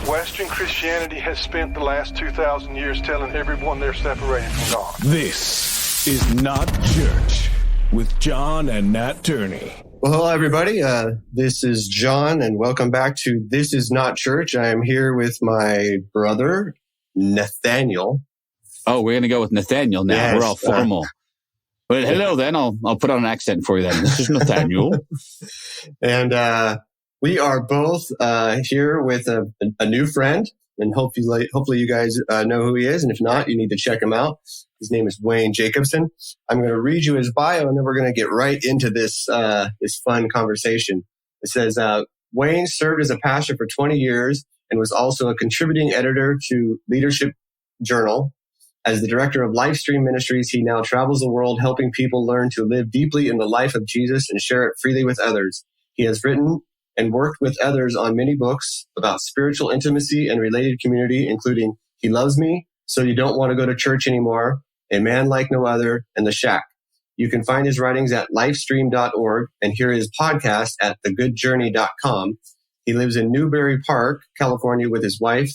Western Christianity has spent the last 2,000 years telling everyone they're separated from God. This is Not Church with John and Nat Turney. Well, hello, everybody. This is John, and welcome back to This Is Not Church. I am here with my brother, Nathaniel. Oh, we're going to go with Nathaniel now. Yes, we're all formal. But hello, then. I'll put on an accent for you then. This is Nathaniel. And we are both here with a new friend, and hopefully you guys know who he is. And if not, you need to check him out. His name is Wayne Jacobsen. I'm going to read you his bio, and then we're going to get right into this fun conversation. It says, Wayne served as a pastor for 20 years and was also a contributing editor to Leadership Journal. As the director of Lifestream Ministries, he now travels the world helping people learn to live deeply in the life of Jesus and share it freely with others. He has written and worked with others on many books about spiritual intimacy and related community, including He Loves Me, So You Don't Want to Go to Church Anymore, A Man Like No Other, and The Shack. You can find his writings at lifestream.org and hear his podcast at thegoodjourney.com. He lives in Newbury Park, California with his wife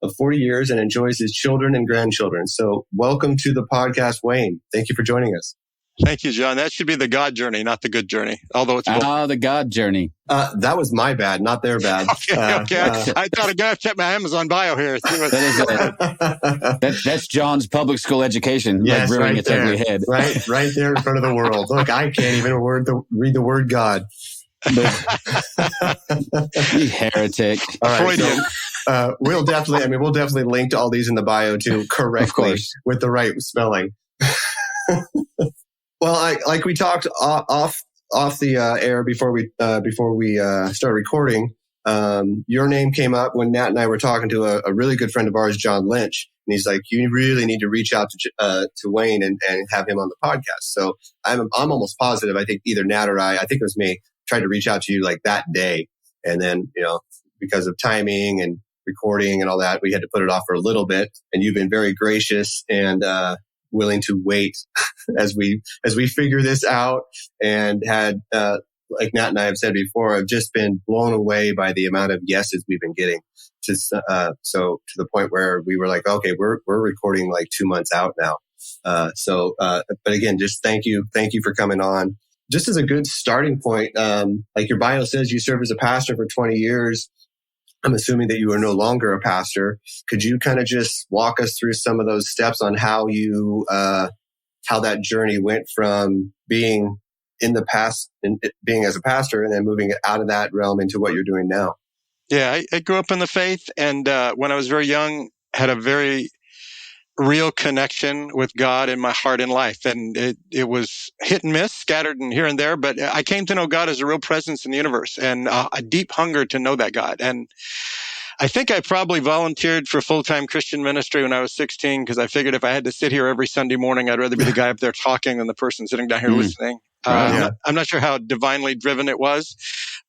of 40 years and enjoys his children and grandchildren. So welcome to the podcast, Wayne. Thank you for joining us. Thank you, John. That should be the God journey, not the good journey. Although it's the God journey. That was my bad, not their bad. Okay. I thought I got to check my Amazon bio here. That's John's public school education. Yes, like rearing right its there. ugly head. Right there in front of the world. Look, I can't even read the word God. You heretic. All right. So, we'll definitely link to all these in the bio too, correctly with the right spelling. Well, like we talked off the air before we start recording. Your name came up when Nat and I were talking to a really good friend of ours, John Lynch, and he's like, "You really need to reach out to Wayne and have him on the podcast." So I'm almost positive. I think either Nat or I think it was me, tried to reach out to you like that day, and then because of timing and recording and all that, we had to put it off for a little bit. And you've been very gracious and willing to wait as we figure this out, and had like Nat and I have said before, I've just been blown away by the amount of yeses we've been getting. So to the point where we were like, okay, we're recording like 2 months out now. But again, just thank you for coming on. Just as a good starting point, like your bio says, you served as a pastor for 20 years. I'm assuming that you are no longer a pastor. Could you kind of just walk us through some of those steps on how that journey went from being in the past and being as a pastor and then moving out of that realm into what you're doing now? Yeah, I grew up in the faith, and when I was very young, had a very real connection with God in my heart and life. And it was hit and miss, scattered and here and there, but I came to know God as a real presence in the universe and a deep hunger to know that God. And I think I probably volunteered for full-time Christian ministry when I was 16, because I figured if I had to sit here every Sunday morning, I'd rather be the guy up there talking than the person sitting down here listening. I'm not sure how divinely driven it was,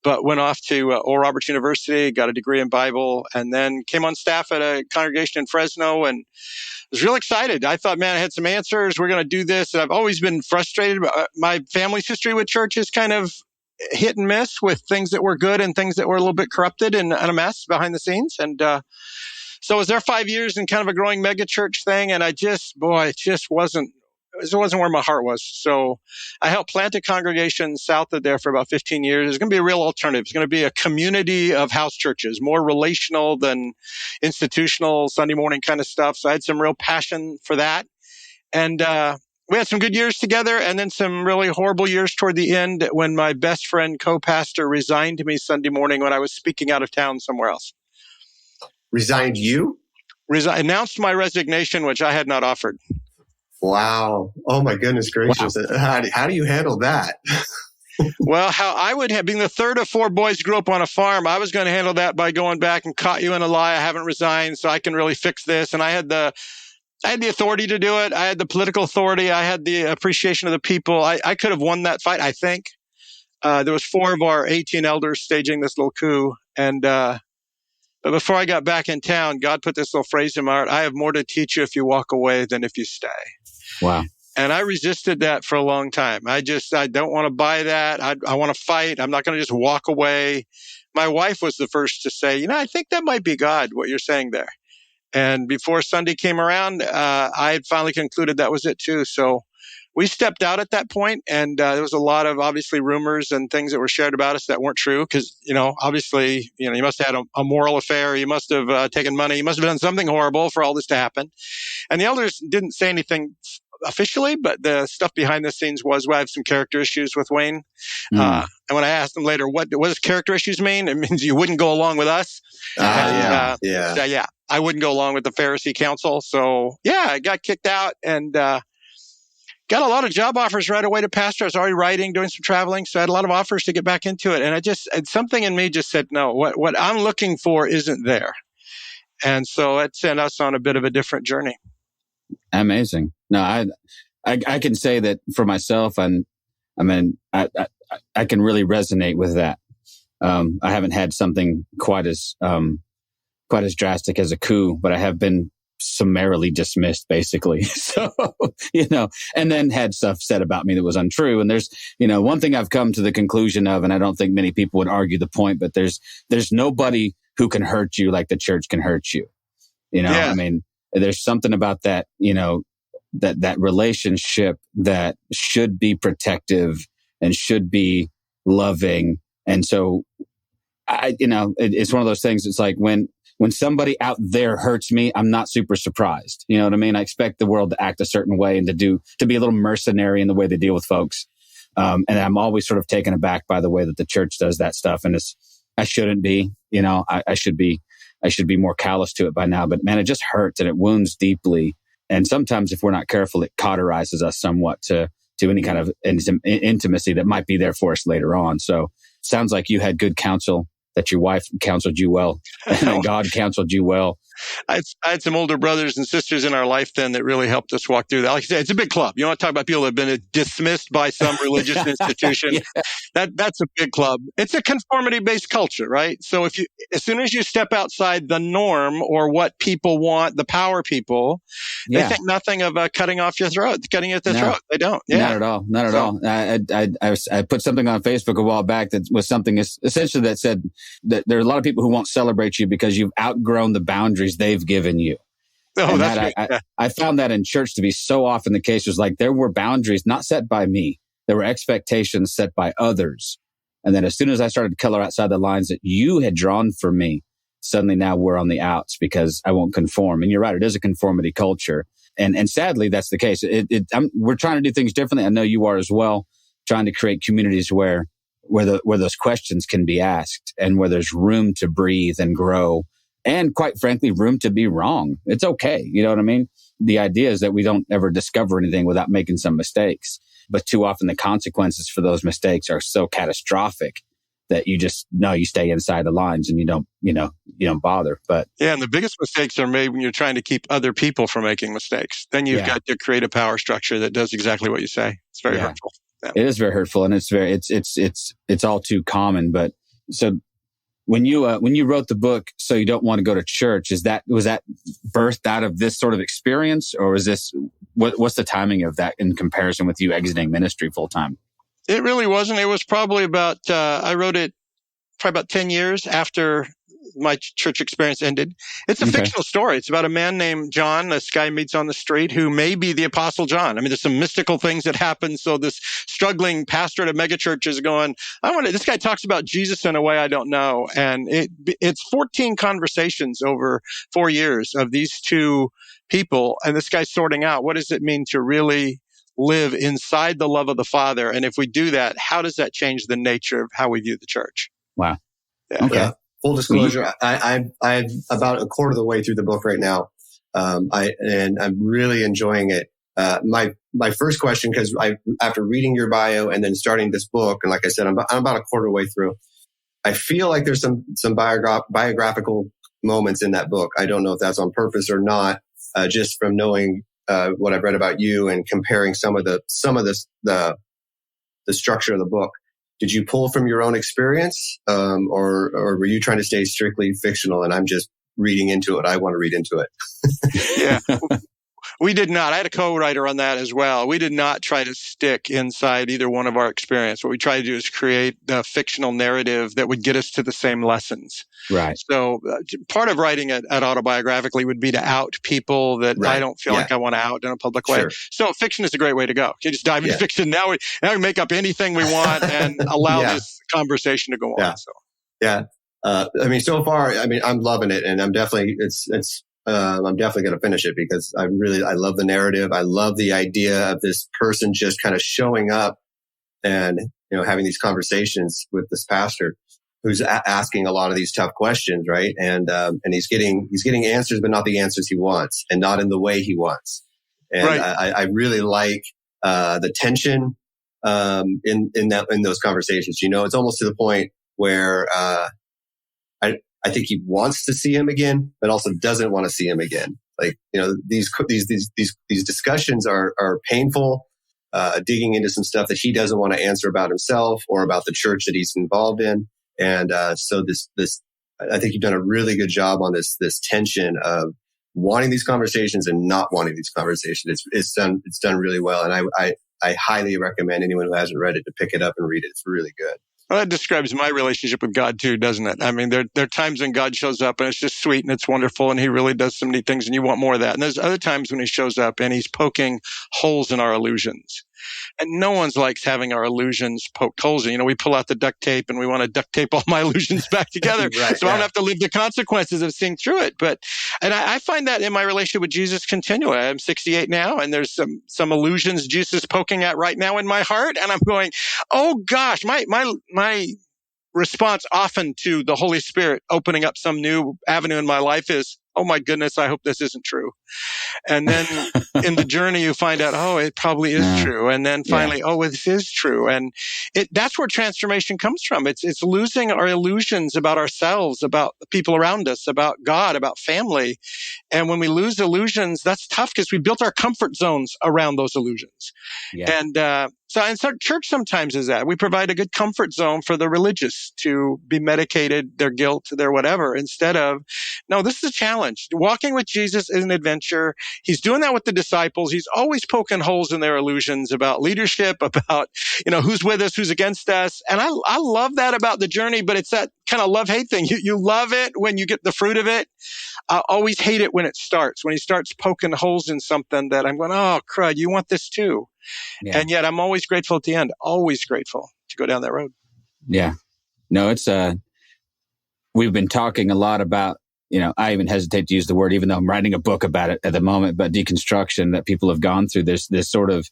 but went off to Oral Roberts University, got a degree in Bible, and then came on staff at a congregation in Fresno and was real excited. I thought, man, I had some answers. We're going to do this. And I've always been frustrated. My family's history with church is kind of hit and miss, with things that were good and things that were a little bit corrupted and a mess behind the scenes. And so I was there 5 years in kind of a growing mega church thing. And it just wasn't where my heart was. So I helped plant a congregation south of there for about 15 years. It's going to be a real alternative. It's going to be a community of house churches, more relational than institutional Sunday morning kind of stuff. So I had some real passion for that. And we had some good years together, and then some really horrible years toward the end when my best friend, co-pastor, resigned me Sunday morning when I was speaking out of town somewhere else. Resigned you? Announced my resignation, which I had not offered. Wow. Oh my goodness gracious. Wow. How do you handle that? Well, how I would have, being the third of four boys grew up on a farm, I was going to handle that by going back and caught you in a lie. I haven't resigned, so I can really fix this. And I had the authority to do it. I had the political authority. I had the appreciation of the people. I could have won that fight, I think. There was 4 of our 18 elders staging this little coup. And but before I got back in town, God put this little phrase in my heart: I have more to teach you if you walk away than if you stay. Wow. And I resisted that for a long time. I don't want to buy that. I want to fight. I'm not going to just walk away. my wife was the first to say, I think that might be God, what you're saying there. And before Sunday came around, I had finally concluded that was it too. So we stepped out at that point, and there was a lot of obviously rumors and things that were shared about us that weren't true because, obviously, you must have had a moral affair. You must have taken money. You must have done something horrible for all this to happen. And the elders didn't say anything officially, but the stuff behind the scenes was, I have some character issues with Wayne. And when I asked them later, what does character issues mean? It means you wouldn't go along with us. I wouldn't go along with the Pharisee council. So I got kicked out and got a lot of job offers right away to pastor. I was already writing, doing some traveling. So I had a lot of offers to get back into it. And something in me just said, no, what I'm looking for isn't there. And so it sent us on a bit of a different journey. Amazing. No, I can say that for myself, and I can really resonate with that. I haven't had something quite as drastic as a coup, but I have been summarily dismissed, basically. So, and then had stuff said about me that was untrue. And there's, one thing I've come to the conclusion of, and I don't think many people would argue the point, but there's nobody who can hurt you like the church can hurt you. There's something about that, that relationship that should be protective and should be loving. And so it's one of those things. It's like when somebody out there hurts me, I'm not super surprised. You know what I mean? I expect the world to act a certain way and to be a little mercenary in the way they deal with folks. And I'm always sort of taken aback by the way that the church does that stuff. And I shouldn't be, I should be more callous to it by now, but man, it just hurts and it wounds deeply. And sometimes if we're not careful, it cauterizes us somewhat to any kind of intimacy that might be there for us later on. So sounds like you had good counsel, that your wife counseled you well, and that God counseled you well. I had some older brothers and sisters in our life then that really helped us walk through that. Like I said, it's a big club. You want to talk about people that have been dismissed by some religious institution. That's a big club. It's a conformity-based culture, right? So as soon as you step outside the norm or what people want, the power people, they think nothing of cutting off your throat, cutting at the throat. They don't. Yeah. Not at all. I put something on Facebook a while back that was something essentially that said that there are a lot of people who won't celebrate you because you've outgrown the boundaries they've given you. Oh, that's good. I found that in church to be so often the case. It was like there were boundaries not set by me. There were expectations set by others. And then as soon as I started to color outside the lines that you had drawn for me, suddenly now we're on the outs because I won't conform. And you're right, it is a conformity culture. And sadly, that's the case. We're trying to do things differently. I know you are as well, trying to create communities where those questions can be asked and where there's room to breathe and grow. And quite frankly, room to be wrong. It's okay. You know what I mean? The idea is that we don't ever discover anything without making some mistakes. But too often the consequences for those mistakes are so catastrophic that you just you stay inside the lines and you don't bother. But and the biggest mistakes are made when you're trying to keep other people from making mistakes. Then you've got to create a power structure that does exactly what you say. It's very hurtful. Yeah. It is very hurtful, and it's all too common. But so when you wrote the book, So You Don't Want to Go to Church, was that birthed out of this sort of experience, or is this what's the timing of that in comparison with you exiting ministry full time? It really wasn't. It was probably about I wrote it probably about 10 years after my church experience ended. It's a fictional story. It's about a man named John, this guy meets on the street who may be the Apostle John. I mean, there's some mystical things that happen. So this struggling pastor at a megachurch is going, this guy talks about Jesus in a way I don't know. And it's 14 conversations over 4 years of these two people. And this guy's sorting out, what does it mean to really live inside the love of the Father? And if we do that, how does that change the nature of how we view the church? Wow. Yeah. Okay. Yeah. Full disclosure, I'm about a quarter of the way through the book right now, and I'm really enjoying it. My first question, because after reading your bio and then starting this book, and like I said, I'm about a quarter of the way through. I feel like there's some biographical moments in that book. I don't know if that's on purpose or not. Just from knowing what I've read about you and comparing some of the structure of the book. Did you pull from your own experience, or were you trying to stay strictly fictional? And I'm just reading into it. I want to read into it. Yeah. We did not. I had a co-writer on that as well. We did not try to stick inside either one of our experience. What we tried to do is create a fictional narrative that would get us to the same lessons. Right. So part of writing it autobiographically would be to out people that I don't feel like I want to out in a public way. So fiction is a great way to go. You just dive into fiction. Now we make up anything we want and allow this conversation to go on. So. Yeah. I mean, so far, I mean, I'm loving it, and I'm definitely, I'm definitely going to finish it because I love the narrative. I love the idea of this person just kind of showing up and, having these conversations with this pastor who's asking a lot of these tough questions, right? And he's getting answers, but not the answers he wants, and not in the way he wants. And I really like the tension in those conversations. It's almost to the point where I think he wants to see him again, but also doesn't want to see him again. Like, these discussions are painful, digging into some stuff that he doesn't want to answer about himself or about the church that he's involved in. And so this, I think you've done a really good job on this tension of wanting these conversations and not wanting these conversations. It's done really well, and I highly recommend anyone who hasn't read it to pick it up and read it. It's really good. Well, that describes my relationship with God too, doesn't it? I mean, there are times when God shows up and it's just sweet and it's wonderful and he really does some neat things and you want more of that. And there's other times when he shows up and he's poking holes in our illusions. And no one's likes having our illusions poked holes in. We pull out the duct tape and we want to duct tape all my illusions back together I don't have to live the consequences of seeing through it. And I find that in my relationship with Jesus continually. I'm 68 now and there's some illusions Jesus is poking at right now in my heart. And I'm going, oh gosh, my response often to the Holy Spirit opening up some new avenue in my life is, oh my goodness, I hope this isn't true. And then in the journey, you find out, oh, it probably is true. And then finally, oh, this is true. And that's where transformation comes from. It's losing our illusions about ourselves, about the people around us, about God, about family. And when we lose illusions, that's tough because we built our comfort zones around those illusions. Yeah. And so church sometimes is that. We provide a good comfort zone for the religious to be medicated, their guilt, their whatever, instead of, no, this is a challenge. Walking with Jesus is an adventure. He's doing that with the disciples. He's always poking holes in their illusions about leadership, about, who's with us, who's against us. And I love that about the journey, but it's that kind of love-hate thing. You love it when you get the fruit of it. I always hate it when it starts, when he starts poking holes in something that I'm going, oh, crud, you want this too. Yeah. And yet I'm always grateful at the end, always grateful to go down that road. Yeah. No, it's, we've been talking a lot about, I even hesitate to use the word, even though I'm writing a book about it at the moment, but deconstruction that people have gone through this sort of,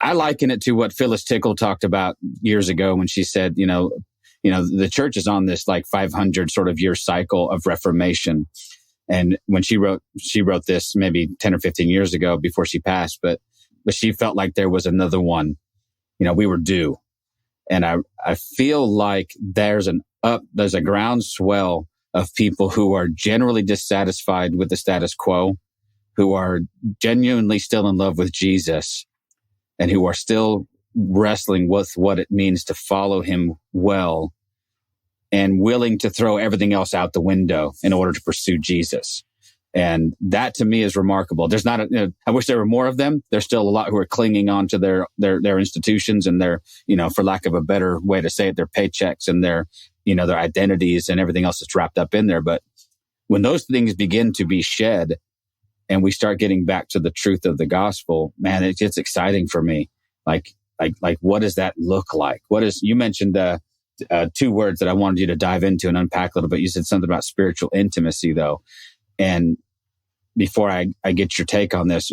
I liken it to what Phyllis Tickle talked about years ago when she said, the church is on this like 500 sort of year cycle of reformation. And when she wrote this maybe 10 or 15 years ago before she passed, but she felt like there was another one, we were due. And I feel like there's a groundswell of people who are generally dissatisfied with the status quo, who are genuinely still in love with Jesus, and who are still wrestling with what it means to follow him well and willing to throw everything else out the window in order to pursue Jesus. And that to me is remarkable. There's not I wish there were more of them. There's still a lot who are clinging on to their institutions and their, for lack of a better way to say it, their paychecks and their identities and everything else that's wrapped up in there. But when those things begin to be shed and we start getting back to the truth of the gospel, man, it gets exciting for me. Like, what does that look like? You mentioned, two words that I wanted you to dive into and unpack a little bit. You said something about spiritual intimacy though. And before I get your take on this,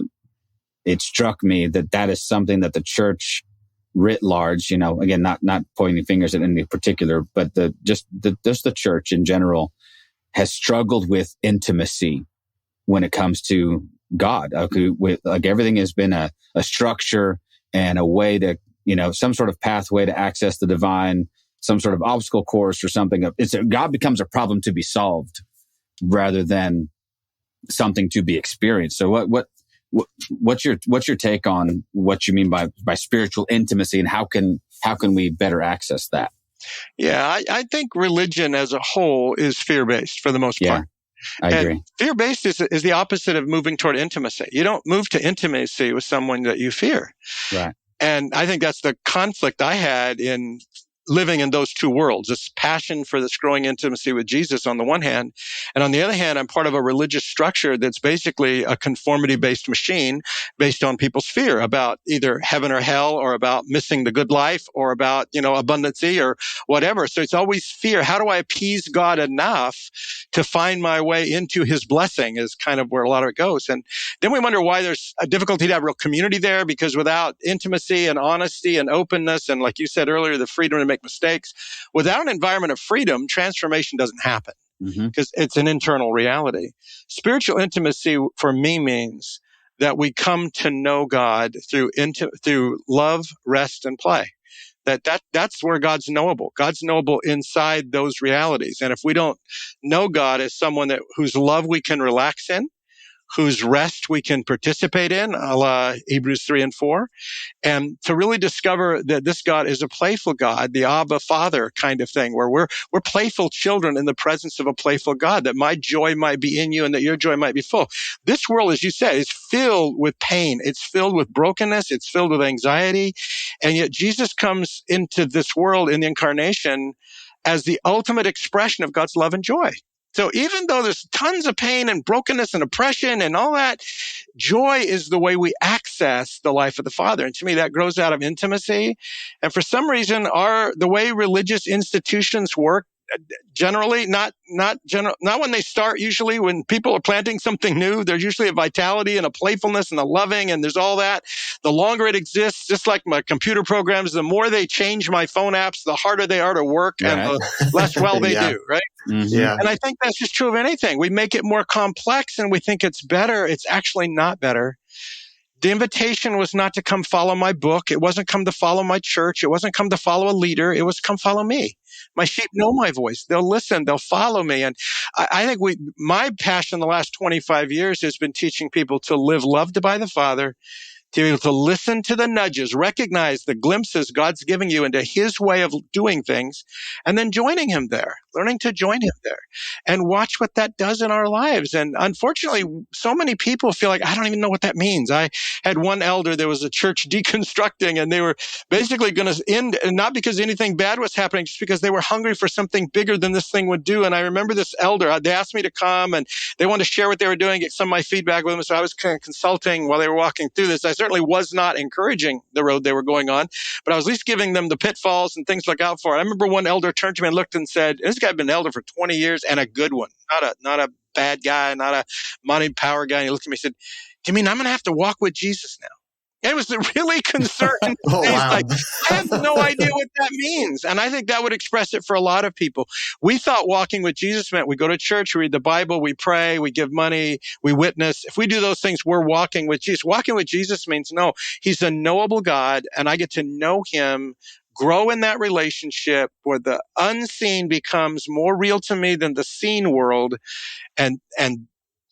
it struck me that is something that the church writ large, again, not pointing fingers at any particular, but just the church in general has struggled with intimacy when it comes to God. Like everything has been a structure and a way to, some sort of pathway to access the divine, some sort of obstacle course or something. God becomes a problem to be solved rather than something to be experienced. So what's your take on what you mean by spiritual intimacy, and how can we better access that? Yeah, I think religion as a whole is fear-based for the most part. I agree. Fear-based is the opposite of moving toward intimacy. You don't move to intimacy with someone that you fear. Right. And I think that's the conflict I had in living in those two worlds, this passion for this growing intimacy with Jesus on the one hand. And on the other hand, I'm part of a religious structure that's basically a conformity-based machine based on people's fear about either heaven or hell, or about missing the good life, or about, abundancy or whatever. So it's always fear. How do I appease God enough to find my way into his blessing is kind of where a lot of it goes. And then we wonder why there's a difficulty to have real community there, because without intimacy and honesty and openness, and like you said earlier, the freedom to make mistakes, without an environment of freedom, transformation doesn't happen, because it's an internal reality. Spiritual intimacy for me means that we come to know God through love, rest, and play. That's where God's knowable. God's knowable inside those realities. And if we don't know God as someone whose love we can relax in, whose rest we can participate in, a la Hebrews 3 and 4, and to really discover that this God is a playful God, the Abba Father kind of thing, where we're playful children in the presence of a playful God, that my joy might be in you and that your joy might be full. This world, as you said, is filled with pain. It's filled with brokenness. It's filled with anxiety. And yet Jesus comes into this world in the incarnation as the ultimate expression of God's love and joy. So even though there's tons of pain and brokenness and oppression and all that, joy is the way we access the life of the Father. And to me, that grows out of intimacy. And for some reason, the way religious institutions work, generally, not when they start, usually when people are planting something new, there's usually a vitality and a playfulness and a loving, and there's all that. The longer it exists, just like my computer programs, the more they change my phone apps, the harder they are to work, and the less well they do, right? Yeah. And I think that's just true of anything. We make it more complex and we think it's better. It's actually not better. The invitation was not to come follow my book. It wasn't come to follow my church. It wasn't come to follow a leader. It was come follow me. My sheep know my voice. They'll listen. They'll follow me. And I think my passion the last 25 years has been teaching people to live loved by the Father, to be able to listen to the nudges, recognize the glimpses God's giving you into his way of doing things, and then joining him there, learning to join him there, and watch what that does in our lives. And unfortunately, so many people feel like, I don't even know what that means. I had one elder, there was a church deconstructing, and they were basically going to end, and not because anything bad was happening, just because they were hungry for something bigger than this thing would do. And I remember this elder, they asked me to come, and they wanted to share what they were doing, get some of my feedback with them. So I was kind of consulting while they were walking through this. I certainly was not encouraging the road they were going on, but I was at least giving them the pitfalls and things to look out for. I remember one elder turned to me and looked and said, this guy had been an elder for 20 years and a good one, not a bad guy, not a money power guy. And he looked at me and said, do you mean I'm going to have to walk with Jesus now? And it was really concerning. Oh, wow. Like, I have no idea what that means. And I think that would express it for a lot of people. We thought walking with Jesus meant we go to church, we read the Bible, we pray, we give money, we witness. If we do those things, we're walking with Jesus. Walking with Jesus means, no, he's a knowable God, and I get to know him, grow in that relationship where the unseen becomes more real to me than the seen world, and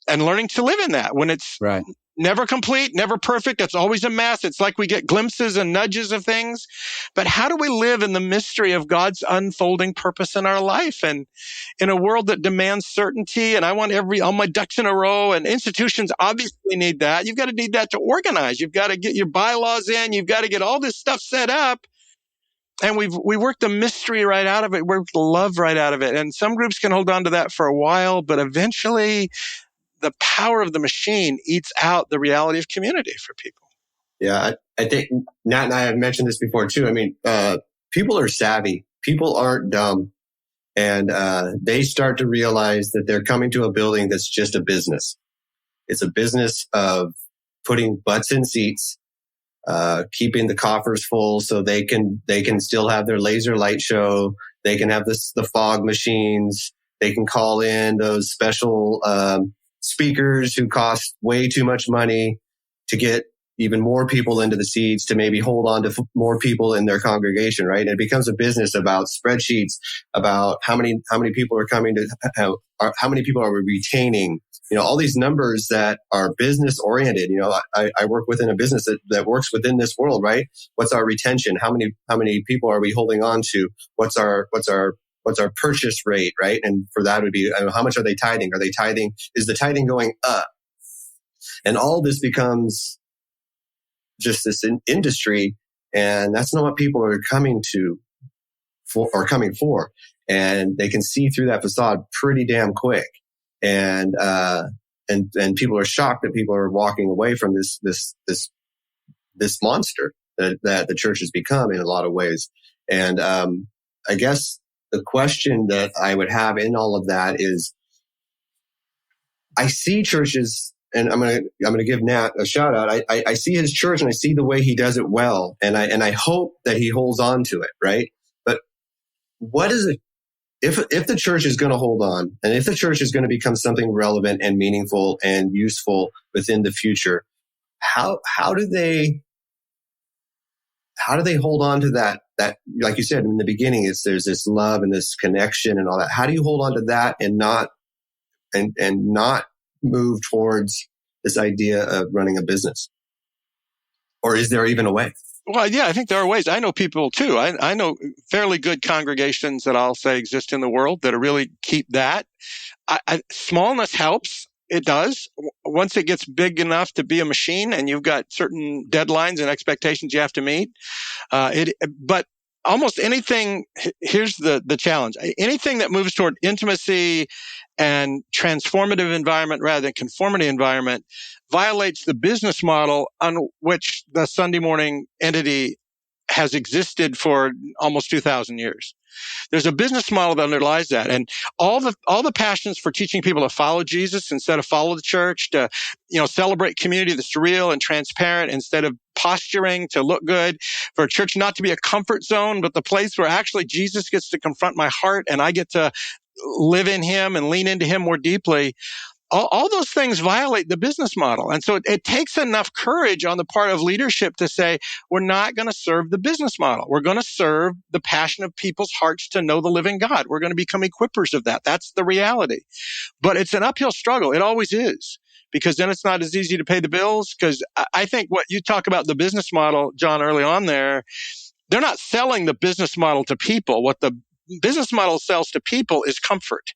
learning to live in that when it's right. Never complete, never perfect. It's always a mess. It's like we get glimpses and nudges of things. But how do we live in the mystery of God's unfolding purpose in our life? And in a world that demands certainty, and I want all my ducks in a row, and institutions obviously need that. You've got to need that to organize. You've got to get your bylaws in. You've got to get all this stuff set up. And we worked the mystery right out of it. We worked the love right out of it. And some groups can hold on to that for a while, but eventually the power of the machine eats out the reality of community for people. Yeah, I think Nat and I have mentioned this before too. I mean, people are savvy. People aren't dumb. And they start to realize that they're coming to a building that's just a business. It's a business of putting butts in seats, keeping the coffers full so they can still have their laser light show. They can have the fog machines. They can call in those special speakers who cost way too much money to get even more people into the seats, to maybe hold on to more people in their congregation, right? And it becomes a business about spreadsheets, about how many people are coming to, how many people are we retaining, all these numbers that are business oriented. I work within a business that works within this world, right? What's our retention? How many people are we holding on to? What's our what's our purchase rate, right? And for that would be, how much are they tithing? Are they tithing? Is the tithing going up? And all this becomes just this industry, and that's not what people are coming for. And they can see through that facade pretty damn quick. And people are shocked that people are walking away from this monster that the church has become in a lot of ways. And I guess the question that I would have in all of that is, I see churches, and I'm gonna give Nat a shout out. I see his church and I see the way he does it well, and I hope that he holds on to it, right? But what is it? If the church is going to hold on, and if the church is going to become something relevant and meaningful and useful within the future, how do they hold on to that, like you said in the beginning, there's this love and this connection and all that. How do you hold on to that and not move towards this idea of running a business? Or is there even a way? Well, yeah, I think there are ways. I know people too. I know fairly good congregations that I'll say exist in the world that really keep that. Smallness helps. It does. Once it gets big enough to be a machine and you've got certain deadlines and expectations you have to meet, but almost anything, here's the challenge. Anything that moves toward intimacy and transformative environment rather than conformity environment violates the business model on which the Sunday morning entity has existed for almost 2,000 years. There's a business model that underlies that. And all the passions for teaching people to follow Jesus instead of follow the church, to, celebrate community that's real and transparent instead of posturing to look good, for a church not to be a comfort zone, but the place where actually Jesus gets to confront my heart and I get to live in him and lean into him more deeply. All those things violate the business model. And so it takes enough courage on the part of leadership to say, we're not going to serve the business model. We're going to serve the passion of people's hearts to know the living God. We're going to become equippers of that. That's the reality. But it's an uphill struggle. It always is. Because then it's not as easy to pay the bills. Because I think what you talk about the business model, John, early on there, they're not selling the business model to people. What the business model sells to people is comfort.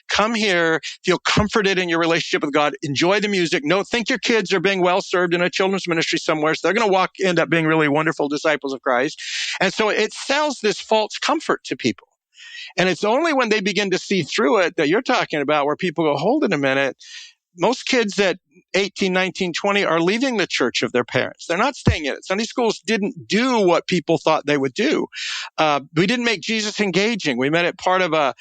Come here, feel comforted in your relationship with God, enjoy the music. Think your kids are being well served in a children's ministry somewhere. So they're going to end up being really wonderful disciples of Christ. And so it sells this false comfort to people. And it's only when they begin to see through it that you're talking about where people go, hold it a minute. Most kids at 18, 19, 20 are leaving the church of their parents. They're not staying in it. Sunday schools didn't do what people thought they would do. We didn't make Jesus engaging. We made it part of a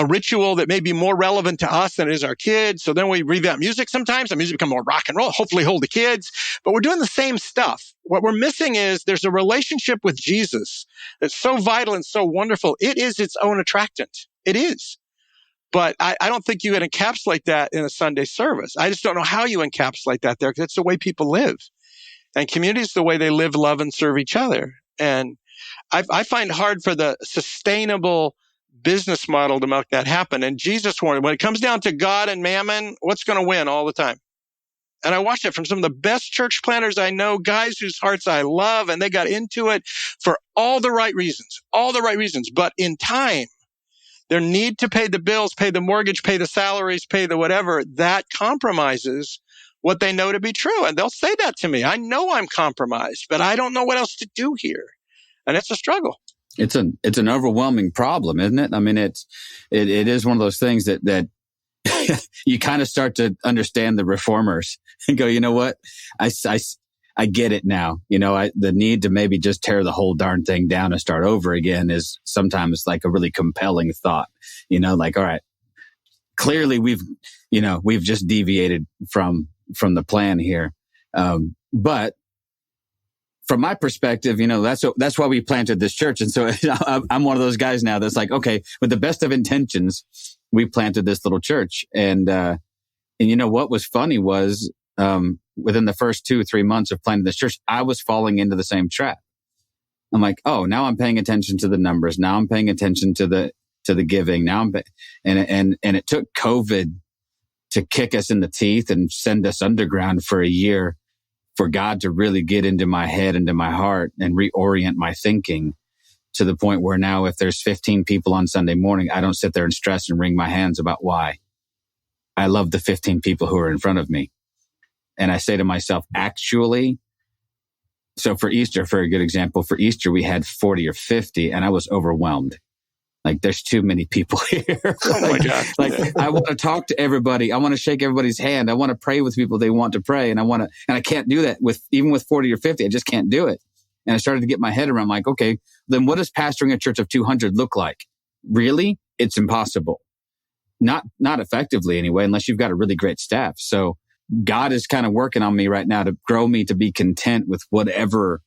ritual that may be more relevant to us than it is our kids. So then we revamp music sometimes. The music become more rock and roll, hopefully hold the kids. But we're doing the same stuff. What we're missing is there's a relationship with Jesus that's so vital and so wonderful. It is its own attractant. It is. But I don't think you can encapsulate that in a Sunday service. I just don't know how you encapsulate that there, because it's the way people live. And community is the way they live, love, and serve each other. And I find it hard for the sustainable business model to make that happen. And Jesus warned, when it comes down to God and mammon, what's going to win all the time? And I watched it from some of the best church planners I know, guys whose hearts I love, and they got into it for all the right reasons. But in time, their need to pay the bills, pay the mortgage, pay the salaries, pay the whatever, that compromises what they know to be true. And they'll say that to me. I know I'm compromised, but I don't know what else to do here. And it's a struggle. It's an overwhelming problem, isn't it? I mean, it is one of those things that you kind of start to understand the reformers and go, you know what? I get it now. The need to maybe just tear the whole darn thing down and start over again is sometimes like a really compelling thought. Like, all right, clearly we've just deviated from the plan here. But from my perspective, that's why we planted this church. And so I'm one of those guys now that's like, okay, with the best of intentions, we planted this little church. And what was funny was, within the first 2-3 months of planting this church, I was falling into the same trap. I'm like, oh, now I'm paying attention to the numbers. Now I'm paying attention to the giving. Now and it took COVID to kick us in the teeth and send us underground for a year for God to really get into my head, into my heart and reorient my thinking. to the point where now if there's 15 people on Sunday morning, I don't sit there and stress and wring my hands about why. I love the 15 people who are in front of me. And I say to myself, actually, so for Easter, for a good example, for Easter, we had 40 or 50 and I was overwhelmed. Like, there's too many people here. Oh my God. I want to talk to everybody. I want to shake everybody's hand. I want to pray with people they want to pray. And I can't do that even with 40 or 50. I just can't do it. And I started to get my head around like, okay, then what does pastoring a church of 200 look like? Really? It's impossible. Not effectively anyway, unless you've got a really great staff. So God is kind of working on me right now to grow me to be content with whatever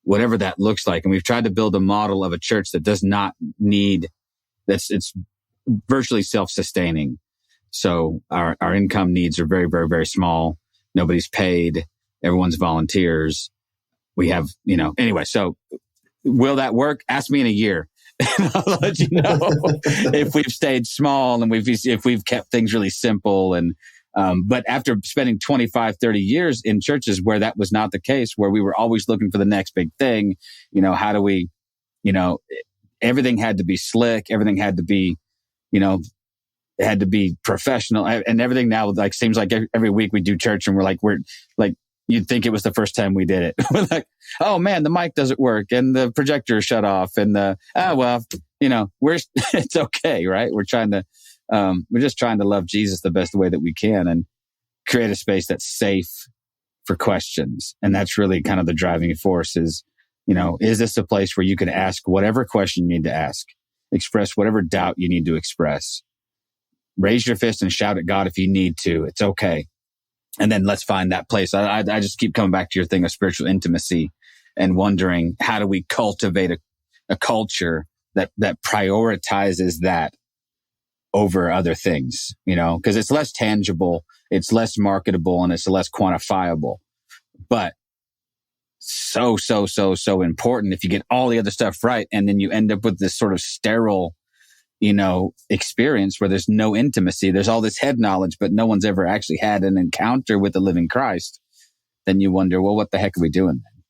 that looks like. And we've tried to build a model of a church that does not need, it's virtually self-sustaining. So our income needs are very, very, very small. Nobody's paid. Everyone's volunteers. We have, anyway, so will that work? Ask me in a year. And I'll let you know if we've stayed small and if we've kept things really simple. And, but after spending 25, 30 years in churches where that was not the case, where we were always looking for the next big thing, how do we, everything had to be slick. Everything had to be, it had to be professional, and everything now seems like every week we do church and we're like, you'd think it was the first time we did it. We're like, oh man, the mic doesn't work and the projector is shut off and it's okay, right? We're just trying to love Jesus the best way that we can and create a space that's safe for questions. And that's really kind of the driving force is this a place where you can ask whatever question you need to ask, express whatever doubt you need to express, raise your fist and shout at God if you need to. It's okay. And then let's find that place. I just keep coming back to your thing of spiritual intimacy and wondering, how do we cultivate a culture that prioritizes that over other things, because it's less tangible, it's less marketable, and it's less quantifiable. But so important if you get all the other stuff right. And then you end up with this sort of sterile, experience where there's no intimacy. There's all this head knowledge, but no one's ever actually had an encounter with the living Christ. Then you wonder, well, what the heck are we doing then?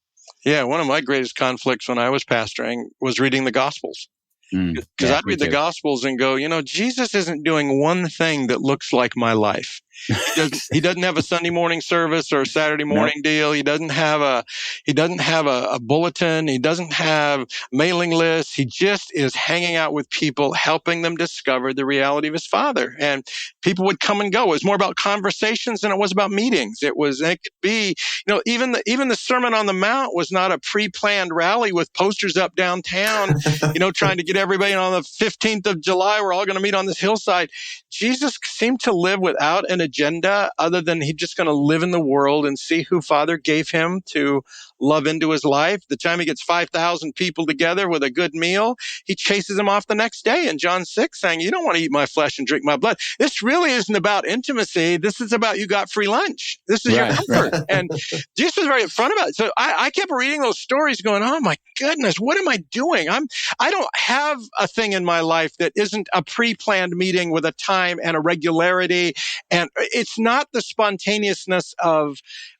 Yeah, one of my greatest conflicts when I was pastoring was reading the Gospels. Because I'd read the Gospels and go, Jesus isn't doing one thing that looks like my life. He doesn't have a Sunday morning service or a Saturday morning deal. He doesn't have a bulletin. He doesn't have mailing lists. He just is hanging out with people, helping them discover the reality of his Father. And people would come and go. It was more about conversations than it was about meetings. It could be, even the Sermon on the Mount was not a pre-planned rally with posters up downtown, trying to get everybody on the 15th of July. We're all going to meet on this hillside. Jesus seemed to live without an agenda other than he's just going to live in the world and see who Father gave him to love into his life. The time he gets 5,000 people together with a good meal, he chases them off the next day in John 6 saying, you don't want to eat my flesh and drink my blood. This really isn't about intimacy. This is about you got free lunch. This is your comfort. Right. And Jesus was very upfront about it. So I kept reading those stories going, oh my goodness, what am I doing? I don't have a thing in my life that isn't a pre-planned meeting with a time and a regularity. And it's not the spontaneousness of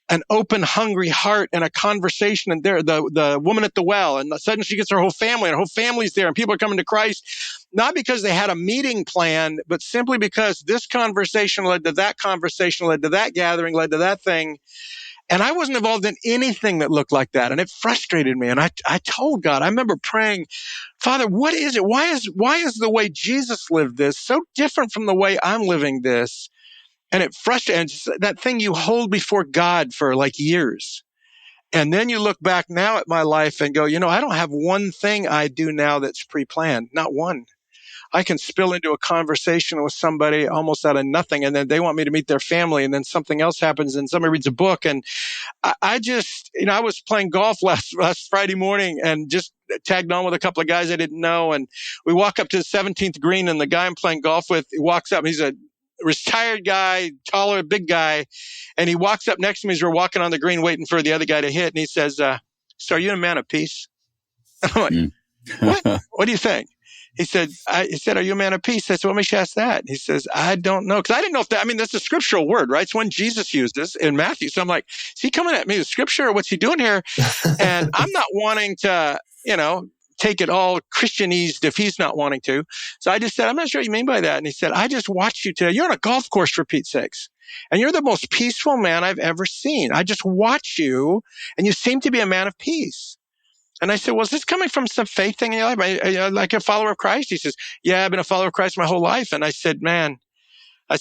an open, hungry heart and a conversation. And there, the woman at the well, and suddenly she gets her whole family, and her whole family's there, and people are coming to Christ, not because they had a meeting planned, but simply because this conversation led to that conversation, led to that gathering, led to that thing. And I wasn't involved in anything that looked like that. And it frustrated me. And I told God, I remember praying, Father, what is it? Why is the way Jesus lived this so different from the way I'm living this? And it frustrates that thing you hold before God for like years. And then you look back now at my life and go, I don't have one thing I do now that's pre-planned, not one. I can spill into a conversation with somebody almost out of nothing, and then they want me to meet their family, and then something else happens, and somebody reads a book. And I just, I was playing golf last Friday morning and just tagged on with a couple of guys I didn't know. And we walk up to the 17th green, and the guy I'm playing golf with, he walks up, and he's a retired guy, taller, big guy. And he walks up next to me as we're walking on the green waiting for the other guy to hit. And he says, so are you a man of peace? I'm like, what do you think? He said, are you a man of peace? I said, well, let me ask that. He says, I don't know. Because I didn't know if that's a scriptural word, right? It's one Jesus used this in Matthew. So I'm like, is he coming at me with scripture or what's he doing here? And I'm not wanting to, take it all Christianese if he's not wanting to. So I just said, I'm not sure what you mean by that. And he said, I just watched you today. You're on a golf course, for Pete's sakes. And you're the most peaceful man I've ever seen. I just watch you, and you seem to be a man of peace. And I said, well, is this coming from some faith thing in your life? Are you like a follower of Christ? He says, yeah, I've been a follower of Christ my whole life. And I said, man,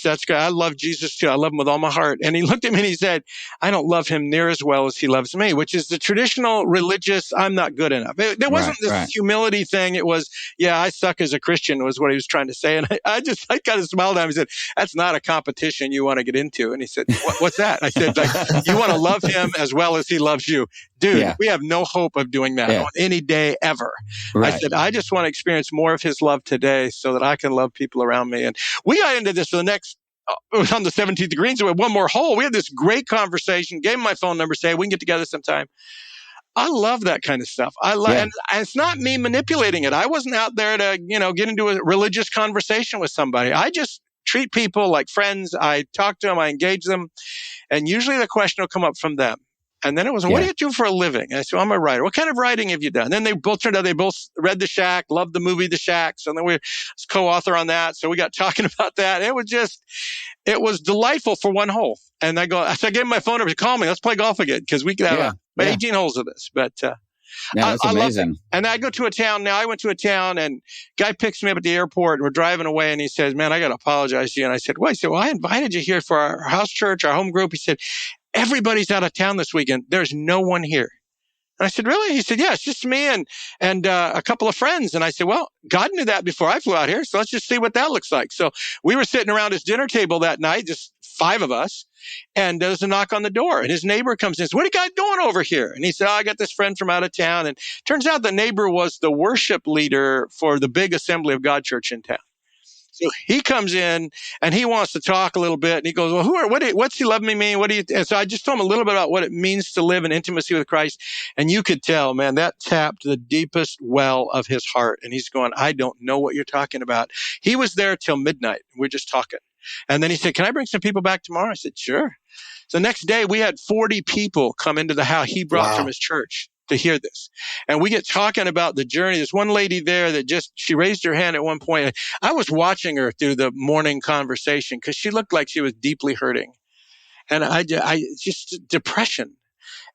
that's good. I love Jesus too. I love him with all my heart. And he looked at me and he said, I don't love him near as well as he loves me, which is the traditional religious, I'm not good enough. There wasn't this humility thing. It was, yeah, I suck as a Christian was what he was trying to say. And I kind of smiled at him. He said, that's not a competition you want to get into. And he said, what's that? I said, like, you want to love him as well as he loves you. Dude, we have no hope of doing that on any day ever. Right. I said, I just want to experience more of his love today so that I can love people around me. And we got into this for the next, it was on the 17th green, so we had one more hole. We had this great conversation, gave him my phone number, said, we can get together sometime. I love that kind of stuff. And it's not me manipulating it. I wasn't out there to, get into a religious conversation with somebody. I just treat people like friends. I talk to them, I engage them. And usually the question will come up from them. And then it was, what do you do for a living? And I said, I'm a writer. What kind of writing have you done? And then they both turned out, they both read The Shack, loved the movie The Shack. So then we was co-author on that. So we got talking about that. It was delightful for one hole. And I gave him my phone number to call me. Let's play golf again because we could have 18 holes of this. But that's amazing. And I go to a town now. I went to a town and guy picks me up at the airport and we're driving away and he says, man, I got to apologize to you. And I said, what? He said, well, I invited you here for our house church, our home group. He said, everybody's out of town this weekend. There's no one here. And I said, really? He said, yeah, it's just me and a couple of friends. And I said, well, God knew that before I flew out here. So let's just see what that looks like. So we were sitting around his dinner table that night, just 5 of us. And there's a knock on the door and his neighbor comes in and says, what are you guys doing over here? And he said, I got this friend from out of town. And turns out the neighbor was the worship leader for the big Assembly of God church in town. So he comes in and he wants to talk a little bit and he goes, well, what's he love me mean? And so I just told him a little bit about what it means to live in intimacy with Christ. And you could tell, man, that tapped the deepest well of his heart. And he's going, I don't know what you're talking about. He was there till midnight. We're just talking. And then he said, can I bring some people back tomorrow? I said, sure. So next day we had 40 people come into the house he brought from his church to hear this. And we get talking about the journey. There's one lady there that she raised her hand at one point. I was watching her through the morning conversation because she looked like she was deeply hurting. And I just depression.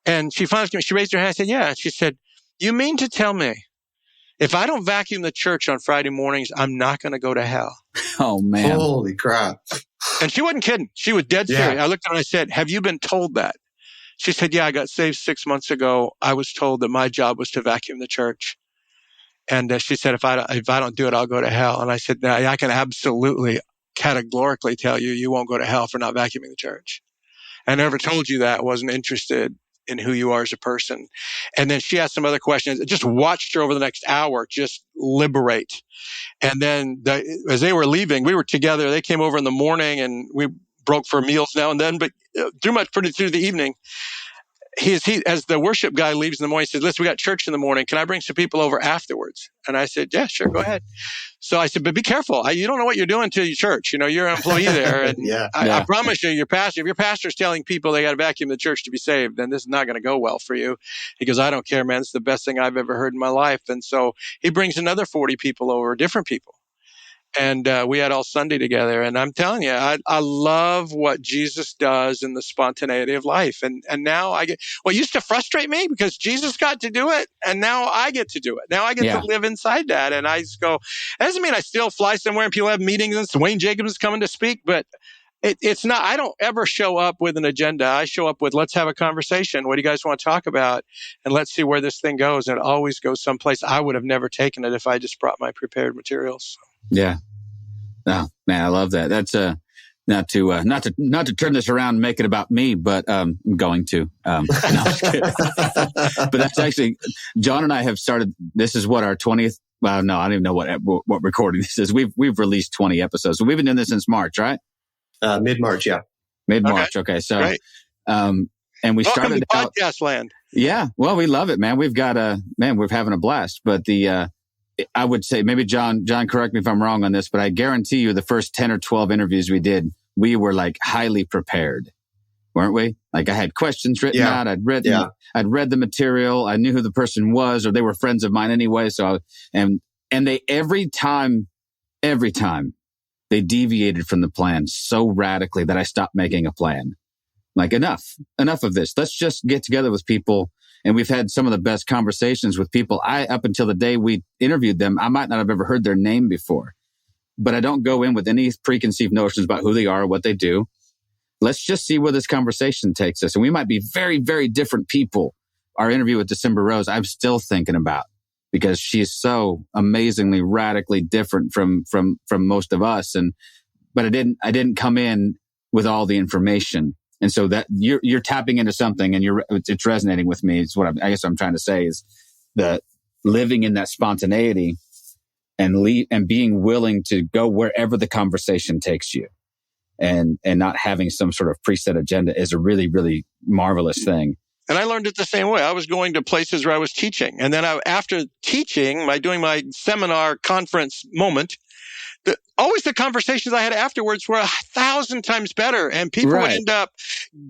And she finally, she raised her hand. I said, yeah. And she said, you mean to tell me if I don't vacuum the church on Friday mornings, I'm not going to go to hell? Oh, man. Holy crap. And she wasn't kidding. She was dead serious. I looked at her and I said, have you been told that? She said, yeah, I got saved 6 months ago. I was told that my job was to vacuum the church. And she said, if I don't do it, I'll go to hell. And I said, no, I can absolutely categorically tell you, you won't go to hell for not vacuuming the church. I never told you that. Wasn't interested in who you are as a person. And then she asked some other questions. I just watched her over the next hour, just liberate. And then as they were leaving, we were together. They came over in the morning and we broke for meals now and then, but pretty through the evening. He as the worship guy leaves in the morning, he says, listen, we got church in the morning. Can I bring some people over afterwards? And I said, yeah, sure, go ahead. So I said, but be careful. You don't know what you're doing to your church. You're an employee there. And I promise you, if your pastor's telling people they got to vacuum the church to be saved, then this is not going to go well for you. He goes, I don't care, man. It's the best thing I've ever heard in my life. And so he brings another 40 people over, different people. And we had all Sunday together. And I'm telling you, I love what Jesus does in the spontaneity of life. And now I get what used to frustrate me because Jesus got to do it. And now I get to do it. Now I get to live inside that. And I just go, that doesn't mean I still fly somewhere and people have meetings and Wayne Jacobsen is coming to speak. But it's not, I don't ever show up with an agenda. I show up with, let's have a conversation. What do you guys want to talk about? And let's see where this thing goes. And it always goes someplace I would have never taken it if I just brought my prepared materials. Yeah. No, man, I love that. That's not to turn this around and make it about me, but I'm going to. No, I'm just kidding. But that's actually John and I have started. This is what our 20th. Well, no, I don't even know what recording this is. We've released 20 episodes, so we've been doing this since March, right? Mid-March, yeah. Mid-March, okay. So, great. And we Welcome started to podcast land. Yeah, well, we love it, man. We've got we're having a blast. But I would say, maybe John, correct me if I'm wrong on this, but I guarantee you the first 10 or 12 interviews we did, we were like highly prepared. weren't we? Like I had questions written out. I'd read the material. I knew who the person was, or they were friends of mine anyway. So, and they, every time they deviated from the plan so radically that I stopped making a plan. Like enough of this. Let's just get together with people. And we've had some of the best conversations with people. Up until the day we interviewed them, I might not have ever heard their name before, but I don't go in with any preconceived notions about who they are, what they do. Let's just see where this conversation takes us. And we might be very, very different people. Our interview with December Rose, I'm still thinking about, because she's so amazingly, radically different from most of us. But I didn't come in with all the information. And so that you're tapping into something, and it's resonating with me. It's what I guess I'm trying to say is that living in that spontaneity and being willing to go wherever the conversation takes you, and not having some sort of preset agenda is a really, really marvelous thing. And I learned it the same way. I was going to places where I was teaching, and then after teaching, doing my seminar conference moment, always the conversations I had afterwards were 1,000 times better, and people would end up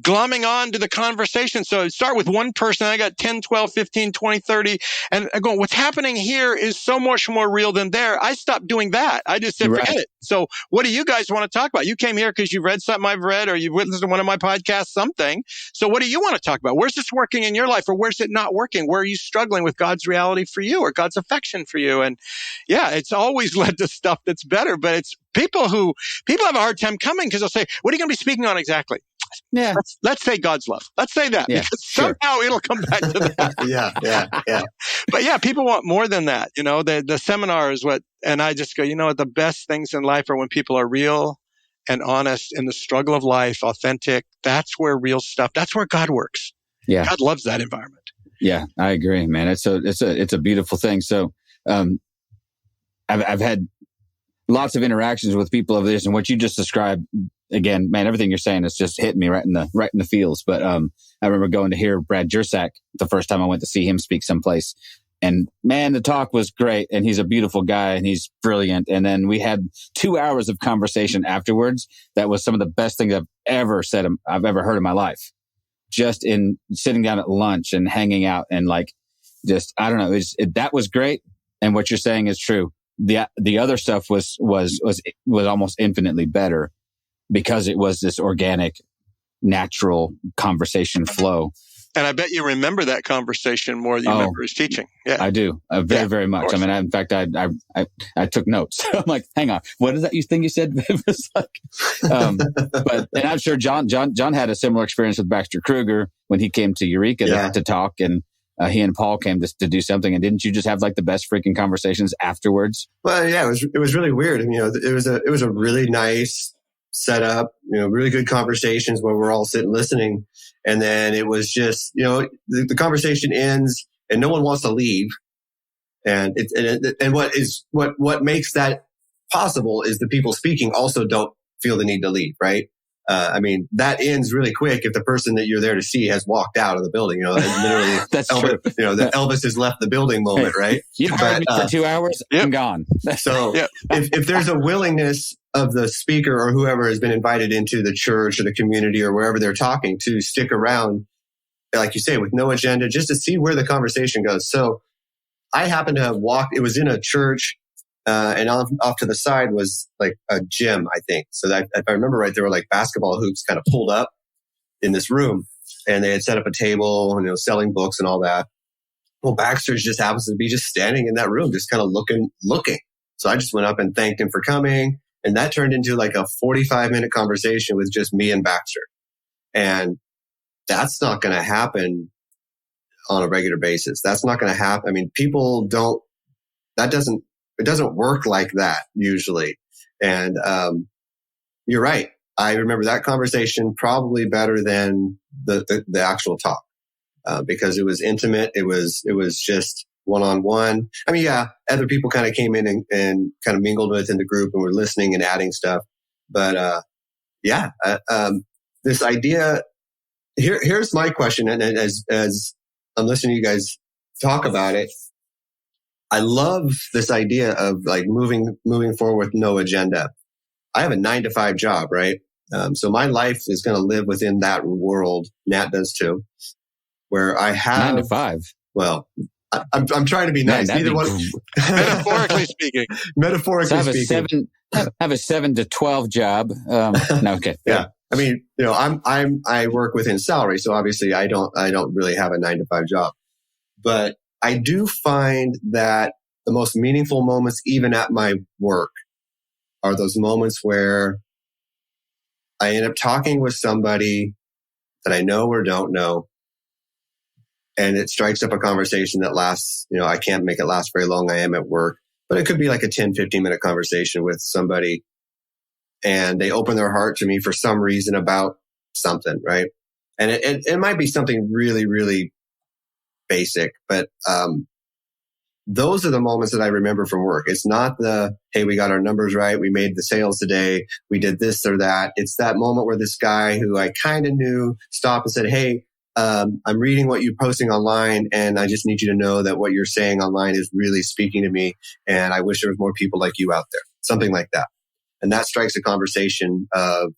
glomming on to the conversation. So I'd start with one person, I got 10, 12, 15, 20, 30, and I go, what's happening here is so much more real than there. I stopped doing that. I just said, forget it. So what do you guys want to talk about? You came here because you read something I've read, or you've listened to one of my podcasts, something. So what do you want to talk about? Where's this working in your life, or where's it not working? Where are you struggling with God's reality for you, or God's affection for you? And yeah, it's always led to stuff that's better, but it's people have a hard time coming because they'll say, what are you going to be speaking on exactly? Yeah. Let's say God's love. Let's say that, because somehow it'll come back to that. Yeah. But yeah, people want more than that. The seminar is and I just go, the best things in life are when people are real and honest in the struggle of life, authentic. That's where real stuff, that's where God works. Yeah. God loves that environment. Yeah, I agree, man. It's a beautiful thing. So, I've had lots of interactions with people over this, and what you just described, again, man, everything you're saying is just hitting me right in the feels. But I remember going to hear Brad Jersak the first time I went to see him speak someplace, and man, the talk was great, and he's a beautiful guy, and he's brilliant. And then we had 2 hours of conversation afterwards. That was some of the best things I've ever heard in my life. Just in sitting down at lunch and hanging out, and I don't know, that was great. And what you're saying is true. The other stuff was almost infinitely better, because it was this organic, natural conversation flow. And I bet you remember that conversation more than you remember his teaching. Yeah, I do very, very much. I mean, in fact, I took notes. I'm like, hang on, what is that thing you said? It was but I'm sure John had a similar experience with Baxter Kruger when he came to Eureka to talk, and he and Paul came to do something. And didn't you just have the best freaking conversations afterwards? Well, yeah, it was really weird. And, it was a really nice setup, really good conversations where we're all sitting listening. And then it was just, the conversation ends and no one wants to leave. And what makes that possible is the people speaking also don't feel the need to leave, right? That ends really quick if the person that you're there to see has walked out of the building. Literally, that's true. The Elvis has left the building moment, right? You heard me for 2 hours, I'm gone. So if there's a willingness of the speaker or whoever has been invited into the church or the community or wherever they're talking to stick around, like you say, with no agenda, just to see where the conversation goes. So I happened to have walked, it was in a church, and off to the side was like a gym, I think. So that, if I remember right, there were like basketball hoops kind of pulled up in this room, and they had set up a table and selling books and all that. Well, Baxter's just happens to be just standing in that room, just kind of looking. So I just went up and thanked him for coming. And that turned into like a 45-minute conversation with just me and Baxter. And that's not going to happen on a regular basis. That's not going to happen. People don't, it doesn't work like that usually. And you're right. I remember that conversation probably better than the actual talk, because it was intimate. It was just one-on-one. Other people kind of came in and kind of mingled within the group and were listening and adding stuff. But this idea, here's my question. And as I'm listening to you guys talk about it, I love this idea of moving forward with no agenda. I have a 9-to-5 job, right? So my life is going to live within that world. Nat does too, where I have 9 to 5. Well, I'm trying to be nice. Neither one. Metaphorically speaking. Metaphorically so speaking. Have a 7 to 12 job. No, okay. Yeah. I mean, I work within salary, so obviously I don't really have a 9 to 5 job. But I do find that the most meaningful moments, even at my work, are those moments where I end up talking with somebody that I know or don't know, and it strikes up a conversation that lasts, I can't make it last very long. I am at work, but it could be like a 10, 15-minute conversation with somebody, and they open their heart to me for some reason about something, right? And it might be something really, really basic, but those are the moments that I remember from work. It's not hey, we got our numbers right, we made the sales today, we did this or that. It's that moment where this guy who I kind of knew stopped and said, hey, I'm reading what you're posting online, and I just need you to know that what you're saying online is really speaking to me, and I wish there was more people like you out there. Something like that. And that strikes a conversation of,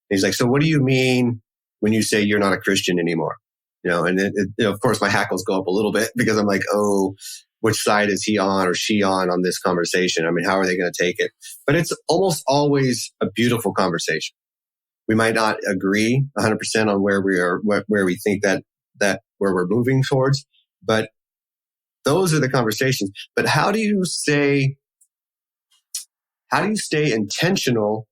he's like, so what do you mean when you say you're not a Christian anymore? And of course my hackles go up a little bit because I'm like, oh, which side is he on or she on this conversation? I mean, how are they going to take it? But it's almost always a beautiful conversation. We might not agree 100% on where we are, where we think that where we're moving towards, but those are the conversations. But how do you stay intentional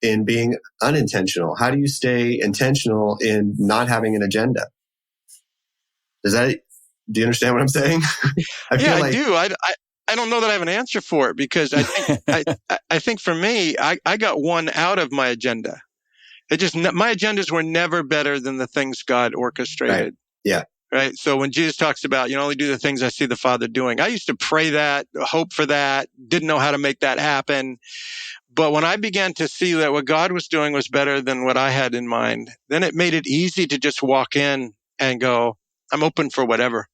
in being unintentional? How do you stay intentional in not having an agenda? Do you understand what I'm saying? I do. I don't know that I have an answer for it, because I think I think for me, I got one out of my agenda. My agendas were never better than the things God orchestrated. Right. Yeah. Right. So when Jesus talks about, only do the things I see the Father doing, I used to pray that, hope for that, didn't know how to make that happen. But when I began to see that what God was doing was better than what I had in mind, then it made it easy to just walk in and go, I'm open for whatever.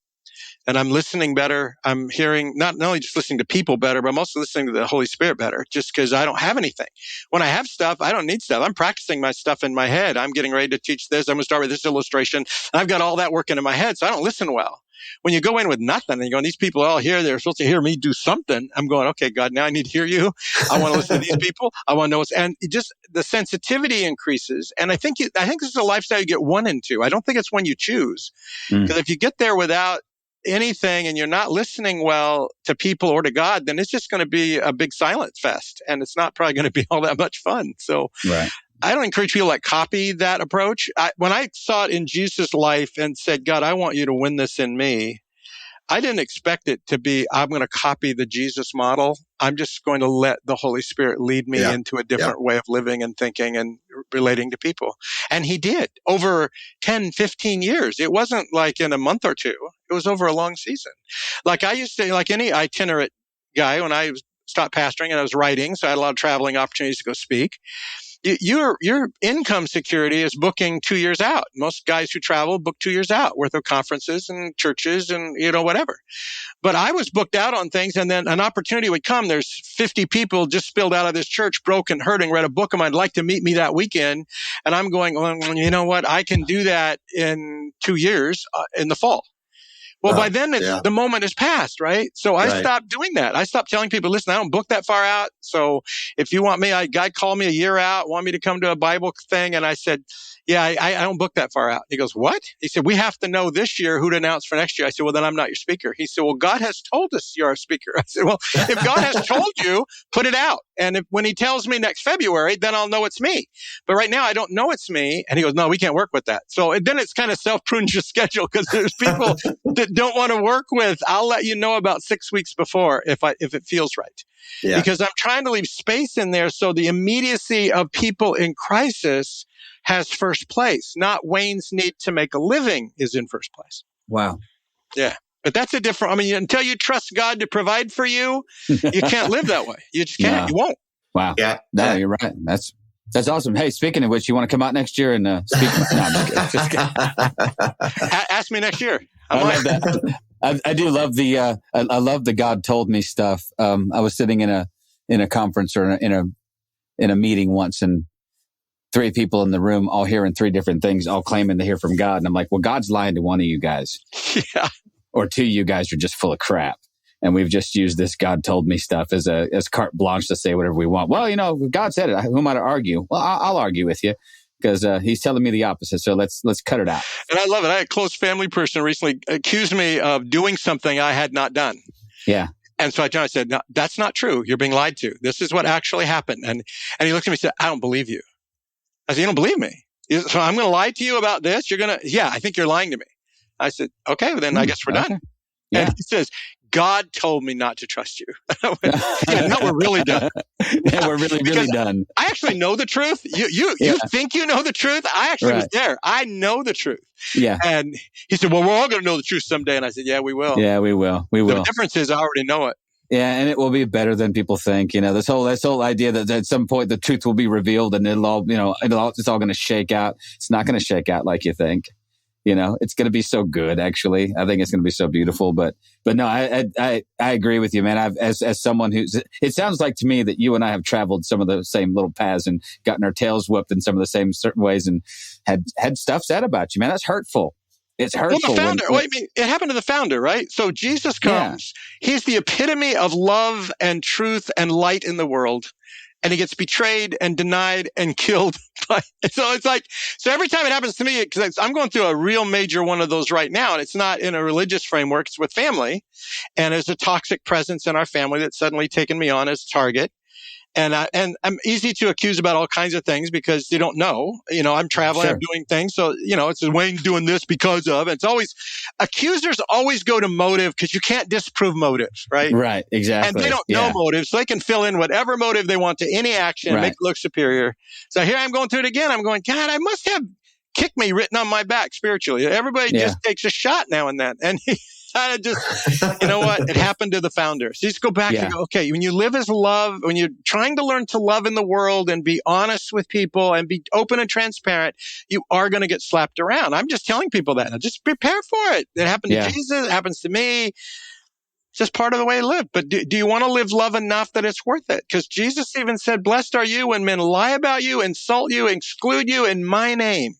And I'm listening better. I'm hearing, not only just listening to people better, but I'm also listening to the Holy Spirit better, just because I don't have anything. When I have stuff, I don't need stuff. I'm practicing my stuff in my head. I'm getting ready to teach this. I'm going to start with this illustration. And I've got all that working in my head, so I don't listen well. When you go in with nothing and you go, these people are all here, they're supposed to hear me do something. I'm going, okay, God, now I need to hear you. I want to listen to these people. I want to know and just the sensitivity increases. And I think this is a lifestyle you get one into. I don't think it's one you choose. Because if you get there without anything and you're not listening well to people or to God, then it's just going to be a big silent fest, and it's not probably going to be all that much fun. So right. I don't encourage people to copy that approach. When I saw it in Jesus' life and said, God, I want you to win this in me, I didn't expect it to be, I'm going to copy the Jesus model. I'm just going to let the Holy Spirit lead me into a different way of living and thinking and relating to people. And he did over 10, 15 years. It wasn't like in a month or two. It was over a long season. Like I used to, like any itinerant guy, when I stopped pastoring and I was writing, so I had a lot of traveling opportunities to go speak. Your income security is booking 2 years out. Most guys who travel book 2 years out worth of conferences and churches and, whatever. But I was booked out on things, and then an opportunity would come. There's 50 people just spilled out of this church, broken, hurting, read a book of mine, like to meet me that weekend. And I'm going, well, you know what? I can do that in 2 years in the fall. Well, by then, the moment has passed, right? So I stopped doing that. I stopped telling people, listen, I don't book that far out. So if you want me, a guy called me a year out, want me to come to a Bible thing. And I said, yeah, I don't book that far out. He goes, what? He said, we have to know this year who to announce for next year. I said, well, then I'm not your speaker. He said, well, God has told us you're our speaker. I said, well, if God has told you, put it out. And when he tells me next February, then I'll know it's me. But right now, I don't know it's me. And he goes, no, we can't work with that. So then it's kind of self-prunes your schedule, because there's people that don't want to work with. I'll let you know about 6 weeks before if it feels right. Yeah. Because I'm trying to leave space in there so the immediacy of people in crisis has first place, not Wayne's need to make a living is in first place. Wow. Yeah. But that's a different, until you trust God to provide for you, you can't live that way. You just can't. No. You won't. Wow. Yeah. No, you're right. That's awesome. Hey, speaking of which, you want to come out next year and speak? No, I'm just kidding. Ask me next year. I love that. I do love I love the God told me stuff. I was sitting in a conference or in a meeting once, and three people in the room all hearing three different things, all claiming to hear from God. And I'm like, well, God's lying to one of you guys. Yeah. Or two of you guys are just full of crap. And we've just used this God told me stuff as carte blanche to say whatever we want. Well, God said it. Who am I to argue? Well, I'll argue with you because he's telling me the opposite. So let's cut it out. And I love it. I had a close family person recently accused me of doing something I had not done. Yeah. And so I said, no, that's not true. You're being lied to. This is what actually happened. And he looked at me and said, I don't believe you. I said, you don't believe me? So I'm going to lie to you about this? Yeah, I think you're lying to me. I said, okay, well then I guess we're done. Yeah. And he says, God told me not to trust you. Yeah, no, we're really done. Yeah, we're really done. I actually know the truth. You think you know the truth? I actually was there. I know the truth. Yeah. And he said, well, we're all going to know the truth someday. And I said, yeah, we will. Yeah, we will. We will. The difference is I already know it. Yeah, and it will be better than people think. This whole idea that at some point the truth will be revealed and it's all going to shake out. It's not going to shake out like you think. It's going to be so good. Actually, I think it's going to be so beautiful. But no, I agree with you, man. As someone it sounds like to me that you and I have traveled some of the same little paths and gotten our tails whipped in some of the same certain ways and had stuff said about you, man. That's hurtful. It's hurtful. Well, the founder, it happened to the founder, right? So Jesus comes. Yeah. He's the epitome of love and truth and light in the world. And he gets betrayed and denied and killed. So every time it happens to me, because I'm going through a real major one of those right now, and it's not in a religious framework, it's with family. And there's a toxic presence in our family that's suddenly taken me on as target. And I'm easy to accuse about all kinds of things because they don't know. I'm traveling, sure. I'm doing things. So, it's Wayne doing this because of. It's always, accusers always go to motive because you can't disprove motive, right? Right, exactly. And they don't know motive, so they can fill in whatever motive they want to any action and make it look superior. So here I'm going through it again. I'm going, God, I must have kick me written on my back spiritually. Everybody just takes a shot now and then. And he kind of just, you know what? It happened to the founder. So you just go back and go, okay, when you live as love, when you're trying to learn to love in the world and be honest with people and be open and transparent, you are going to get slapped around. I'm just telling people that. Now, just prepare for it. It happened to Jesus. It happens to me. It's just part of the way to live. But do you want to live love enough that it's worth it? Because Jesus even said, blessed are you when men lie about you, insult you, exclude you in my name.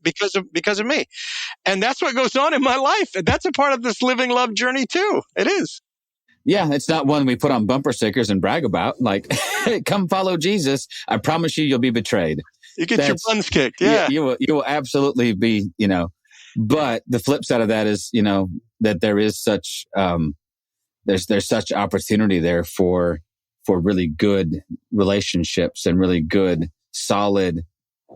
Because of me. And that's what goes on in my life. And that's a part of this living love journey too. It is. Yeah, it's not one we put on bumper stickers and brag about. Like, come follow Jesus. I promise you'll be betrayed. You get your buns kicked. Yeah. You will absolutely be, but the flip side of that is, that there is such, there's such opportunity there for really good relationships and really good, solid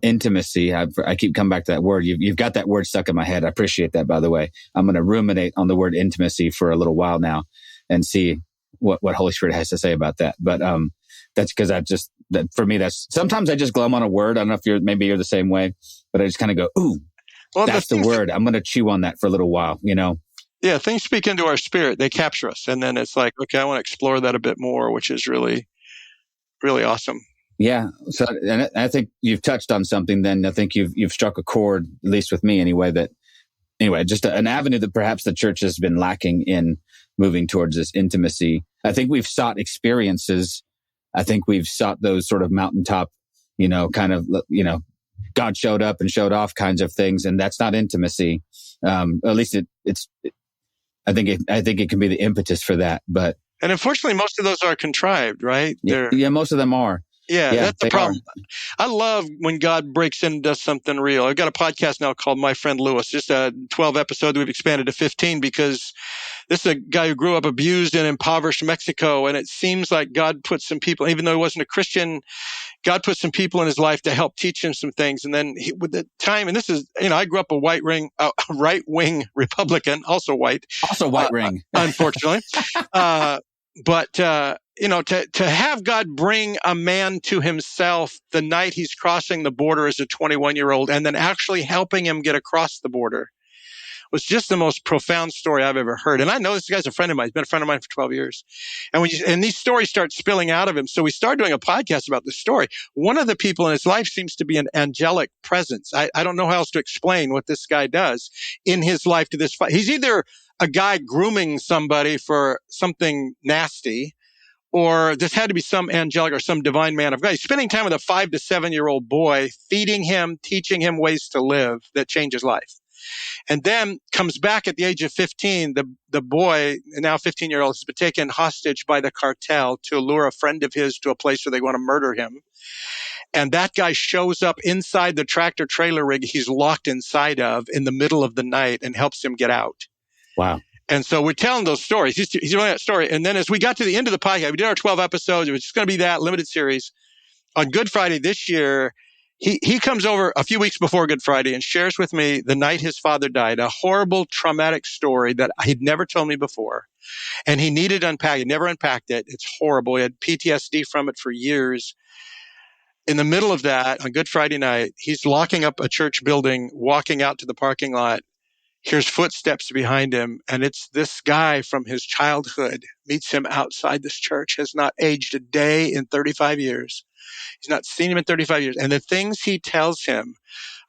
intimacy. I keep coming back to that word. You've got that word stuck in my head. I appreciate that, by the way. I'm going to ruminate on the word intimacy for a little while now and see what Holy Spirit has to say about that. But that's because for me, that's sometimes I just glum on a word. I don't know if you're the same way, but I just kind of go, ooh, that's the word. I'm going to chew on that for a little while, Yeah, things speak into our spirit. They capture us. And then it's like, okay, I want to explore that a bit more, which is really, really awesome. Yeah. So, and I think you've touched on something then. I think you've struck a chord, at least with me anyway, just an avenue that perhaps the church has been lacking in moving towards this intimacy. I think we've sought experiences. I think we've sought those sort of mountaintop, kind of, God showed up and showed off kinds of things. And that's not intimacy. At least I think it can be the impetus for that, but. And unfortunately, most of those are contrived, right? Yeah, most of them are. Yeah, that's the problem. I love when God breaks in and does something real. I've got a podcast now called My Friend Lewis, just a 12 episode. We've expanded to 15 because this is a guy who grew up abused in impoverished Mexico. And it seems like God put some people, even though he wasn't a Christian, God put some people in his life to help teach him some things. And then with the time, and this is, I grew up a right-wing Republican, also white. Also white ring. Unfortunately. But to have God bring a man to himself the night he's crossing the border as a 21-year-old and then actually helping him get across the border was just the most profound story I've ever heard. And I know this guy's a friend of mine. He's been a friend of mine for 12 years. And these stories start spilling out of him. So we started doing a podcast about this story. One of the people in his life seems to be an angelic presence. I don't know how else to explain what this guy does in his life to this fight. He's either a guy grooming somebody for something nasty, or this had to be some angelic or some divine man of God. He's spending time with a 5 to 7-year-old boy, feeding him, teaching him ways to live that change his life. And then comes back at the age of 15. The boy, now 15-year-old, has been taken hostage by the cartel to lure a friend of his to a place where they want to murder him. And that guy shows up inside the tractor trailer rig he's locked inside of in the middle of the night and helps him get out. Wow. And so we're telling those stories. He's telling that story. And then as we got to the end of the podcast, we did our 12 episodes. It was just going to be that limited series. On Good Friday this year, he comes over a few weeks before Good Friday and shares with me the night his father died, a horrible, traumatic story that he'd never told me before. And he needed to unpack it. He never unpacked it. It's horrible. He had PTSD from it for years. In the middle of that, on Good Friday night, he's locking up a church building, walking out to the parking lot. Hears footsteps behind him, and it's this guy from his childhood, meets him outside this church, has not aged a day in 35 years. He's not seen him in 35 years. And the things he tells him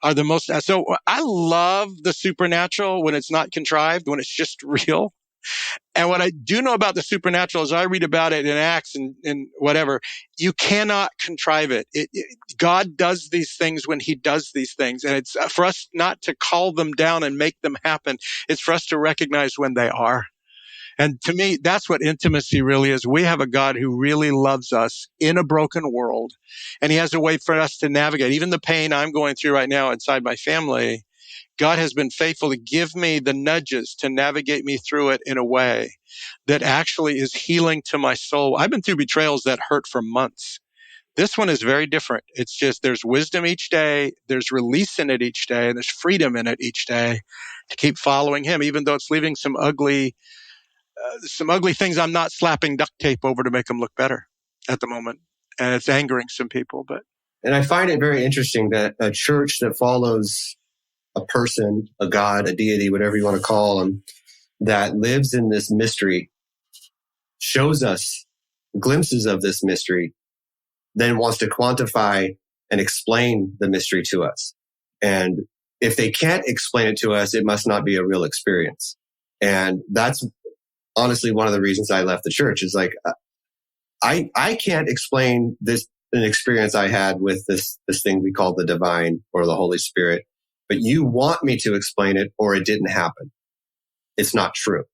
are the most... So I love the supernatural when it's not contrived, when it's just real. And what I do know about the supernatural is I read about it in Acts and whatever. You cannot contrive it. God does these things when he does these things. And it's for us not to call them down and make them happen. It's for us to recognize when they are. And to me, that's what intimacy really is. We have a God who really loves us in a broken world. And he has a way for us to navigate. Even the pain I'm going through right now inside my family, God has been faithful to give me the nudges to navigate me through it in a way that actually is healing to my soul. I've been through betrayals that hurt for months. This one is very different. It's just there's wisdom each day, there's release in it each day, and there's freedom in it each day to keep following him, even though it's leaving some ugly things I'm not slapping duct tape over to make them look better at the moment. And it's angering some people. And I find it very interesting that a church that follows a person, a God, a deity, whatever you want to call them, that lives in this mystery, shows us glimpses of this mystery, then wants to quantify and explain the mystery to us. And if they can't explain it to us, it must not be a real experience. And that's honestly one of the reasons I left the church is like, I can't explain an experience I had with this thing we call the divine or the Holy Spirit. But you want me to explain it or it didn't happen. It's not true.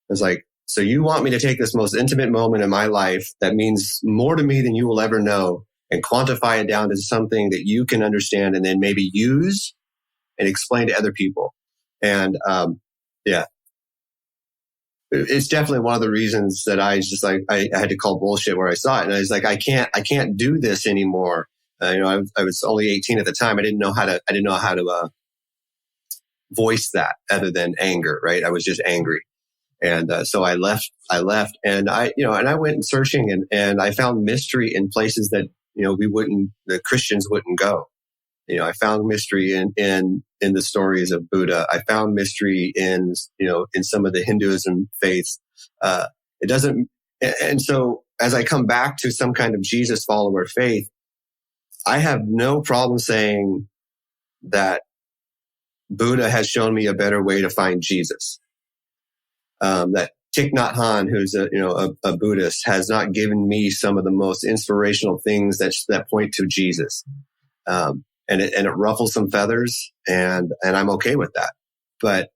It's like, so you want me to take this most intimate moment in my life that means more to me than you will ever know and quantify it down to something that you can understand and then maybe use and explain to other people. And, yeah, it's definitely one of the reasons that I was just like, I had to call bullshit where I saw it. And I was like, I can't do this anymore. I was only 18 at the time. I didn't know how to voice that other than anger, right? I was just angry. And, so I left and I went searching and I found mystery in places that, the Christians wouldn't go. I found mystery in the stories of Buddha. I found mystery in some of the Hinduism faiths. And so as I come back to some kind of Jesus follower faith, I have no problem saying that Buddha has shown me a better way to find Jesus. That Thich Nhat Hanh, who's a Buddhist, has not given me some of the most inspirational things that point to Jesus. And it ruffles some feathers, and I'm okay with that. But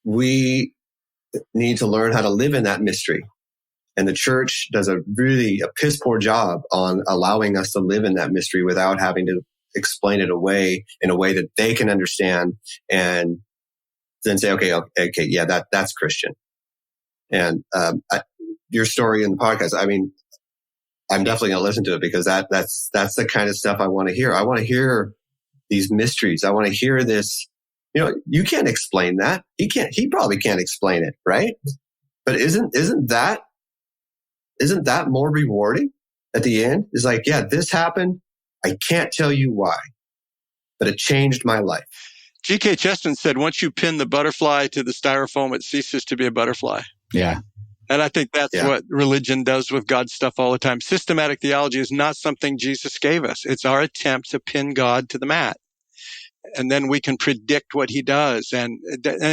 we need to learn how to live in that mystery. And the church does a piss poor job on allowing us to live in that mystery without having to explain it away in a way that they can understand and then say, okay, yeah, that's Christian. And your story in the podcast, I mean, I'm definitely going to listen to it because that's the kind of stuff I want to hear. I want to hear these mysteries. I want to hear this. You can't explain that. He probably can't explain it, right? But isn't that more rewarding at the end? It's like, yeah, this happened. I can't tell you why, but it changed my life. G.K. Chesterton said, once you pin the butterfly to the styrofoam, it ceases to be a butterfly. Yeah. And I think that's what religion does with God's stuff all the time. Systematic theology is not something Jesus gave us. It's our attempt to pin God to the mat. And then we can predict what he does. And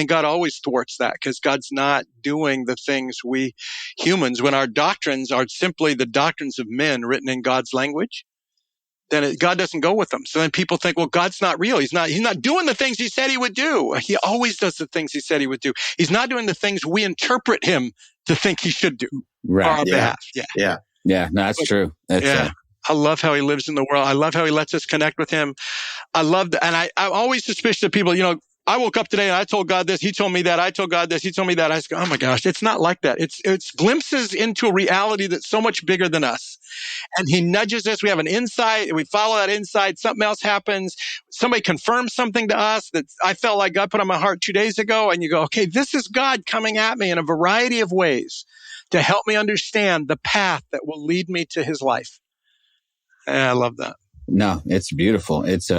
God always thwarts that because God's not doing the things we humans, when our doctrines are simply the doctrines of men written in God's language, then God doesn't go with them. So then people think, well, God's not real. He's not doing the things he said he would do. He always does the things he said he would do. He's not doing the things we interpret him to think he should do on our behalf. Yeah. No, that's true. I love how he lives in the world. I love how he lets us connect with him. I love that. And I'm always suspicious of people, I woke up today and I told God this, he told me that, I told God this, he told me that. I just go, oh my gosh, it's not like that. It's glimpses into a reality that's so much bigger than us. And he nudges us. We have an insight and we follow that insight. Something else happens. Somebody confirms something to us that I felt like God put on my heart 2 days ago. And you go, okay, this is God coming at me in a variety of ways to help me understand the path that will lead me to his life. And I love that. No, it's beautiful. It's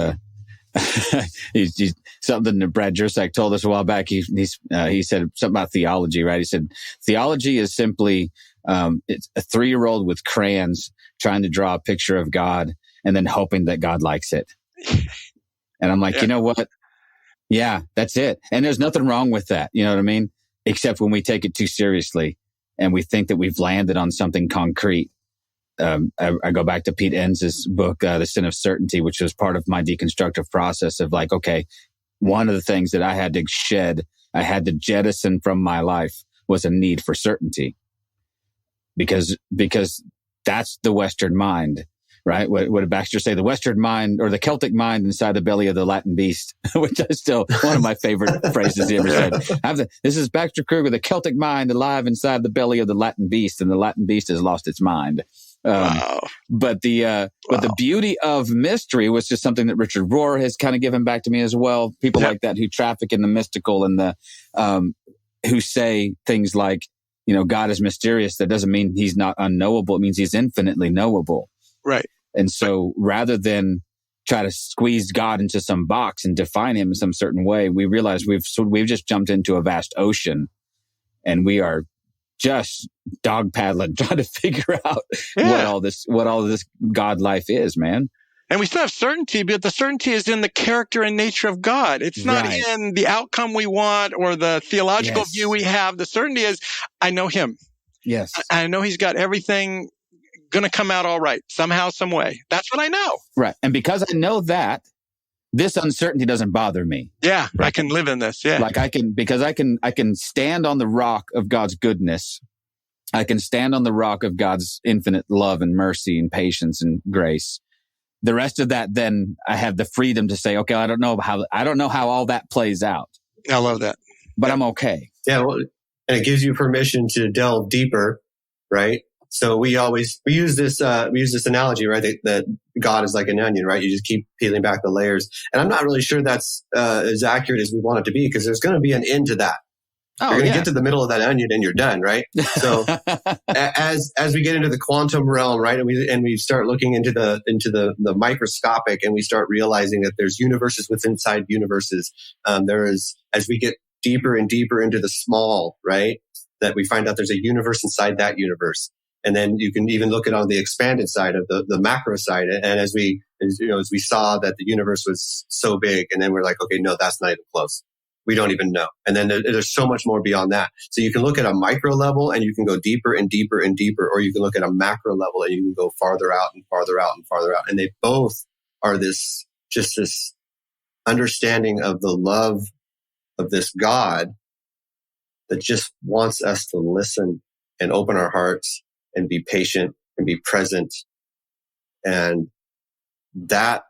he's something that Brad Jersak told us a while back. He said something about theology, right? He said theology is simply it's a 3-year-old with crayons trying to draw a picture of God and then hoping that God likes it. And I'm like, you know what? Yeah, that's it. And there's nothing wrong with that. You know what I mean? Except when we take it too seriously and we think that we've landed on something concrete. I go back to Pete Enns' book, The Sin of Certainty, which was part of my deconstructive process of like, okay, one of the things that I had to jettison from my life was a need for certainty. Because that's the Western mind, right? What did Baxter say? The Western mind or the Celtic mind inside the belly of the Latin beast, which is still one of my favorite phrases he ever said. This is Baxter Kruger, the Celtic mind alive inside the belly of the Latin beast, and the Latin beast has lost its mind. But the beauty of mystery was just something that Richard Rohr has kind of given back to me as well. People like that who traffic in the mystical and the who say things like, God is mysterious. That doesn't mean he's not unknowable. It means he's infinitely knowable. Right. And so rather than try to squeeze God into some box and define him in some certain way, we realize we've just jumped into a vast ocean and we are just dog paddling, trying to figure out what all this God life is, man. And we still have certainty, but the certainty is in the character and nature of God. It's not in the outcome we want or the theological view we have. The certainty is, I know him. Yes. I know he's got everything going to come out all right, somehow, some way. That's what I know. Right. And because I know that, this uncertainty doesn't bother me. Yeah, right? I can live in this. Yeah. Like I can stand on the rock of God's goodness. I can stand on the rock of God's infinite love and mercy and patience and grace. The rest of that, then I have the freedom to say, okay, I don't know how all that plays out. I love that. But I'm okay. Yeah. Well, and it gives you permission to delve deeper, right? So we use this analogy, right? That God is like an onion, right? You just keep peeling back the layers. And I'm not really sure that's as accurate as we want it to be, because there's going to be an end to that. You're going to get to the middle of that onion and you're done, right? So as we get into the quantum realm, right, and we start looking into the microscopic, and we start realizing that there's universes within inside universes. There is, as we get deeper and deeper into the small, right, that we find out there's a universe inside that universe. And then you can even look at on the expanded side of the macro side. And as we saw that the universe was so big, and then we're like, okay, no, that's not even close. We don't even know. And then there's so much more beyond that. So you can look at a micro level and you can go deeper and deeper and deeper, or you can look at a macro level and you can go farther out and farther out and farther out. And they both are this understanding of the love of this God that just wants us to listen and open our hearts and be patient and be present. And that,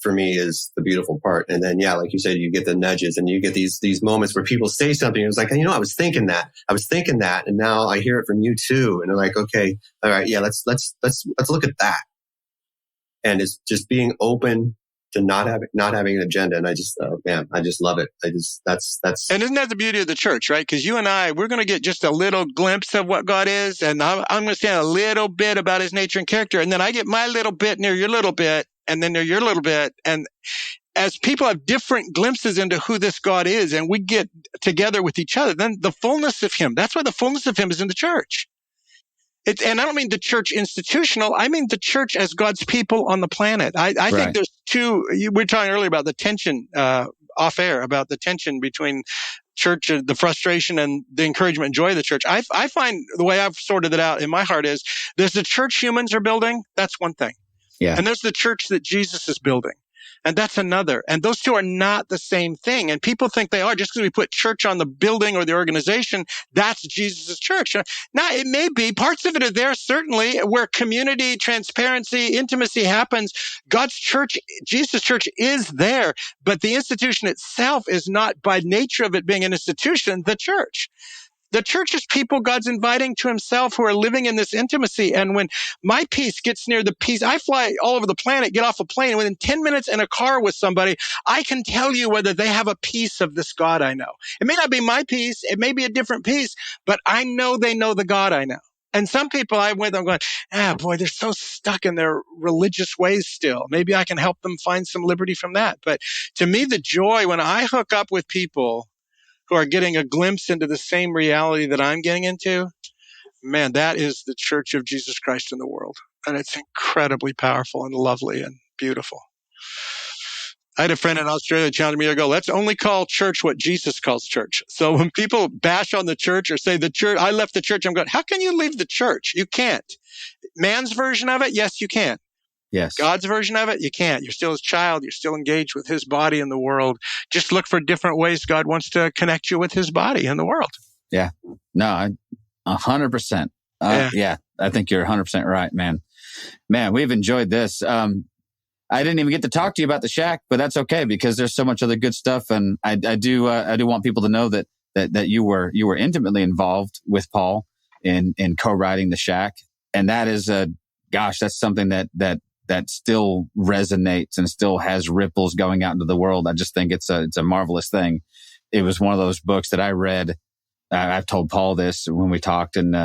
for me, is the beautiful part. And then, like you said, you get the nudges and you get these moments where people say something. And it's like, I was thinking that, and now I hear it from you too. And they're like, okay, all right, yeah, let's look at that. And it's just being open to not having an agenda. And I just love it. That's. And isn't that the beauty of the church, right? Because you and we're going to get just a little glimpse of what God is, and I'm going to say a little bit about his nature and character, and then I get my little bit near your little bit, and then near your little bit. And as people have different glimpses into who this God is, and we get together with each other, then the fullness of him, that's why the fullness of him is in the church. And I don't mean the church institutional. I mean the church as God's people on the planet. I think there's two. We were talking earlier about the tension off air, about the tension between church, the frustration and the encouragement and joy of the church. I find the way I've sorted it out in my heart is there's the church humans are building. That's one thing. Yeah. And there's the church that Jesus is building. And that's another. And those two are not the same thing. And people think they are. Just because we put church on the building or the organization, that's Jesus' church. Now, it may be. Parts of it are there, certainly, where community, transparency, intimacy happens. God's church, Jesus' church is there. But the institution itself is not, by nature of it being an institution, the church. The church is people God's inviting to himself who are living in this intimacy. And when my peace gets near the peace, I fly all over the planet, get off a plane, and within 10 minutes in a car with somebody, I can tell you whether they have a piece of this God I know. It may not be my peace. It may be a different piece, but I know they know the God I know. And some people I'm with, I'm going, boy, they're so stuck in their religious ways still. Maybe I can help them find some liberty from that. But to me, the joy when I hook up with people who are getting a glimpse into the same reality that I'm getting into, man, that is the church of Jesus Christ in the world. And it's incredibly powerful and lovely and beautiful. I had a friend in Australia challenge me to go, let's only call church what Jesus calls church. So when people bash on the church or say the church, I left the church, I'm going, how can you leave the church? You can't. Man's version of it, yes, you can. Yes. God's version of it, you can't. You're still his child. You're still engaged with his body in the world. Just look for different ways God wants to connect you with his body in the world. Yeah. No, 100%. Yeah, I think you're 100% right, man. Man, we've enjoyed this. I didn't even get to talk to you about the shack, but that's okay because there's so much other good stuff. And I do want people to know that you were intimately involved with Paul in co-writing the shack. And that is that's something that still resonates and still has ripples going out into the world. I just think it's a marvelous thing. It was one of those books that I read. I've told Paul this when we talked, and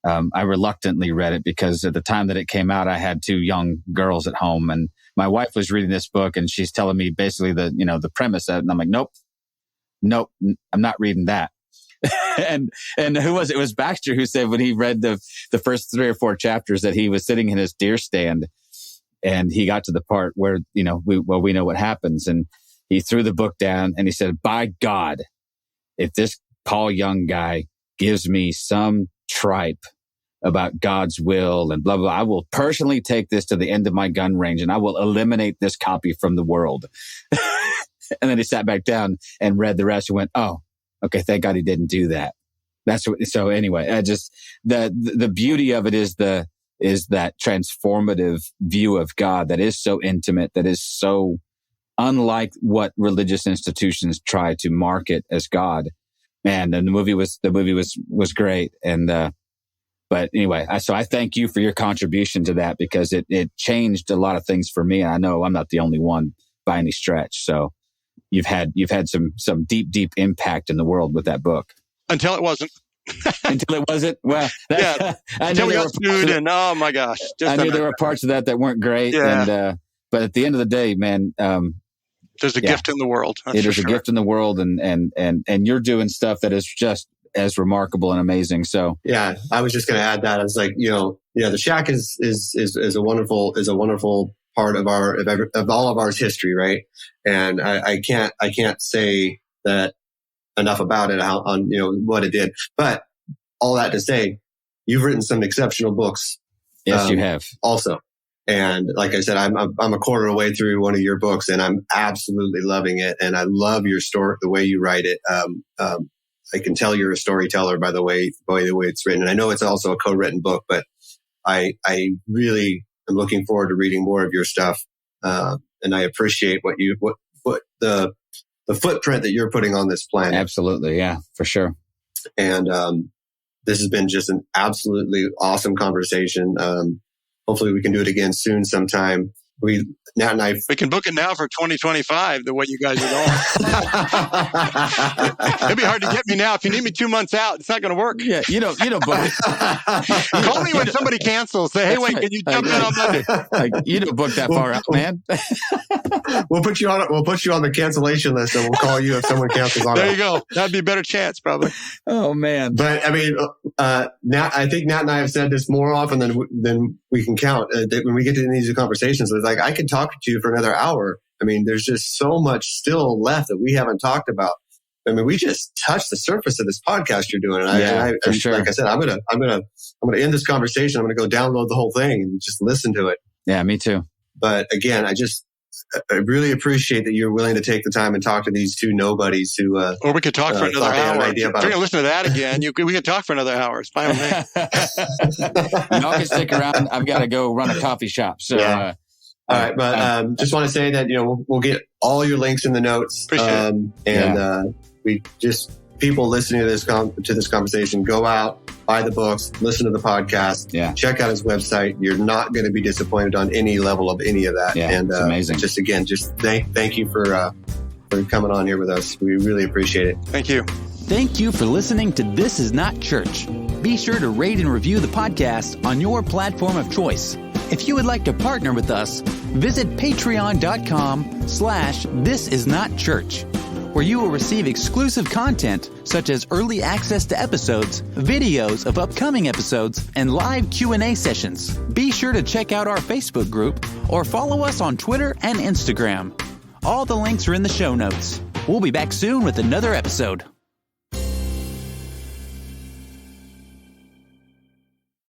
I reluctantly read it because at the time that it came out, I had 2 young girls at home, and my wife was reading this book, and she's telling me basically the premise of it, and I'm like, nope, I'm not reading that. and who was it? It was Baxter who said when he read the first 3 or 4 chapters that he was sitting in his deer stand. And he got to the part where, we know what happens. And he threw the book down and he said, by God, if this Paul Young guy gives me some tripe about God's will and blah, blah, I will personally take this to the end of my gun range and I will eliminate this copy from the world. And then he sat back down and read the rest and went, oh, okay, thank God he didn't do that. So anyway, the beauty of it is that transformative view of God that is so intimate, that is so unlike what religious institutions try to market as God. Man, and the movie was great. And, but anyway, so I thank you for your contribution to that because it changed a lot of things for me. And I know I'm not the only one by any stretch. So you've had some deep impact in the world with that book. Until it wasn't. Until it wasn't. Well, yeah. Until we got sued and oh my gosh. I knew there were parts of that weren't great. Yeah. And, but at the end of the day, man, there's a gift in the world. It is a gift in the world. And you're doing stuff that is just as remarkable and amazing. So yeah, I was just going to add that. I was like, the shack is a wonderful part of all of ours history. Right. And I can't say that enough about it on what it did, but all that to say, you've written some exceptional books. Yes, you have also. And like I said, I'm a quarter of the way through one of your books and I'm absolutely loving it. And I love your story, the way you write it. I can tell you're a storyteller by the way it's written. And I know it's also a co-written book, but I really am looking forward to reading more of your stuff. And I appreciate what the footprint that you're putting on this planet. Absolutely. Yeah, for sure. And, this has been just an absolutely awesome conversation. Hopefully we can do it again soon sometime. Nat and I. We can book it now for 2025, the way you guys are going. It'd be hard to get me now. If you need me 2 months out, it's not going to work. Yeah, you don't book it. Call me when somebody cancels. Say, hey, wait, can you jump in on Monday? You don't book that far out, man. We'll put you on the cancellation list, and we'll call you if someone cancels on. There you go. That'd be a better chance, probably. Oh man! But I mean, I think Nat and I have said this more often than we can count. That when we get to these conversations, it's like I could talk to you for another hour. I mean, there's just so much still left that we haven't talked about. I mean, we just touched the surface of this podcast you're doing. And sure. Like I said, I'm gonna end this conversation. I'm gonna go download the whole thing and just listen to it. Yeah, me too. But again, I really appreciate that you're willing to take the time and talk to these two nobodies who. Or we could talk for another hour. If you're going to listen to that again, we could talk for another hour. It's fine with me. Y'all can stick around. I've got to go run a coffee shop. So, yeah. All right, but just want to say that we'll get all your links in the notes. Appreciate it. We just people listening to this conversation, go out, buy the books, listen to the podcast, check out his website. You're not going to be disappointed on any level of any of that. Yeah, and it's amazing. Just thank you for coming on here with us. We really appreciate it. Thank you. Thank you for listening to This Is Not Church. Be sure to rate and review the podcast on your platform of choice. If you would like to partner with us, visit patreon.com/thisisnotchurch, where you will receive exclusive content such as early access to episodes, videos of upcoming episodes, and live Q&A sessions. Be sure to check out our Facebook group or follow us on Twitter and Instagram. All the links are in the show notes. We'll be back soon with another episode.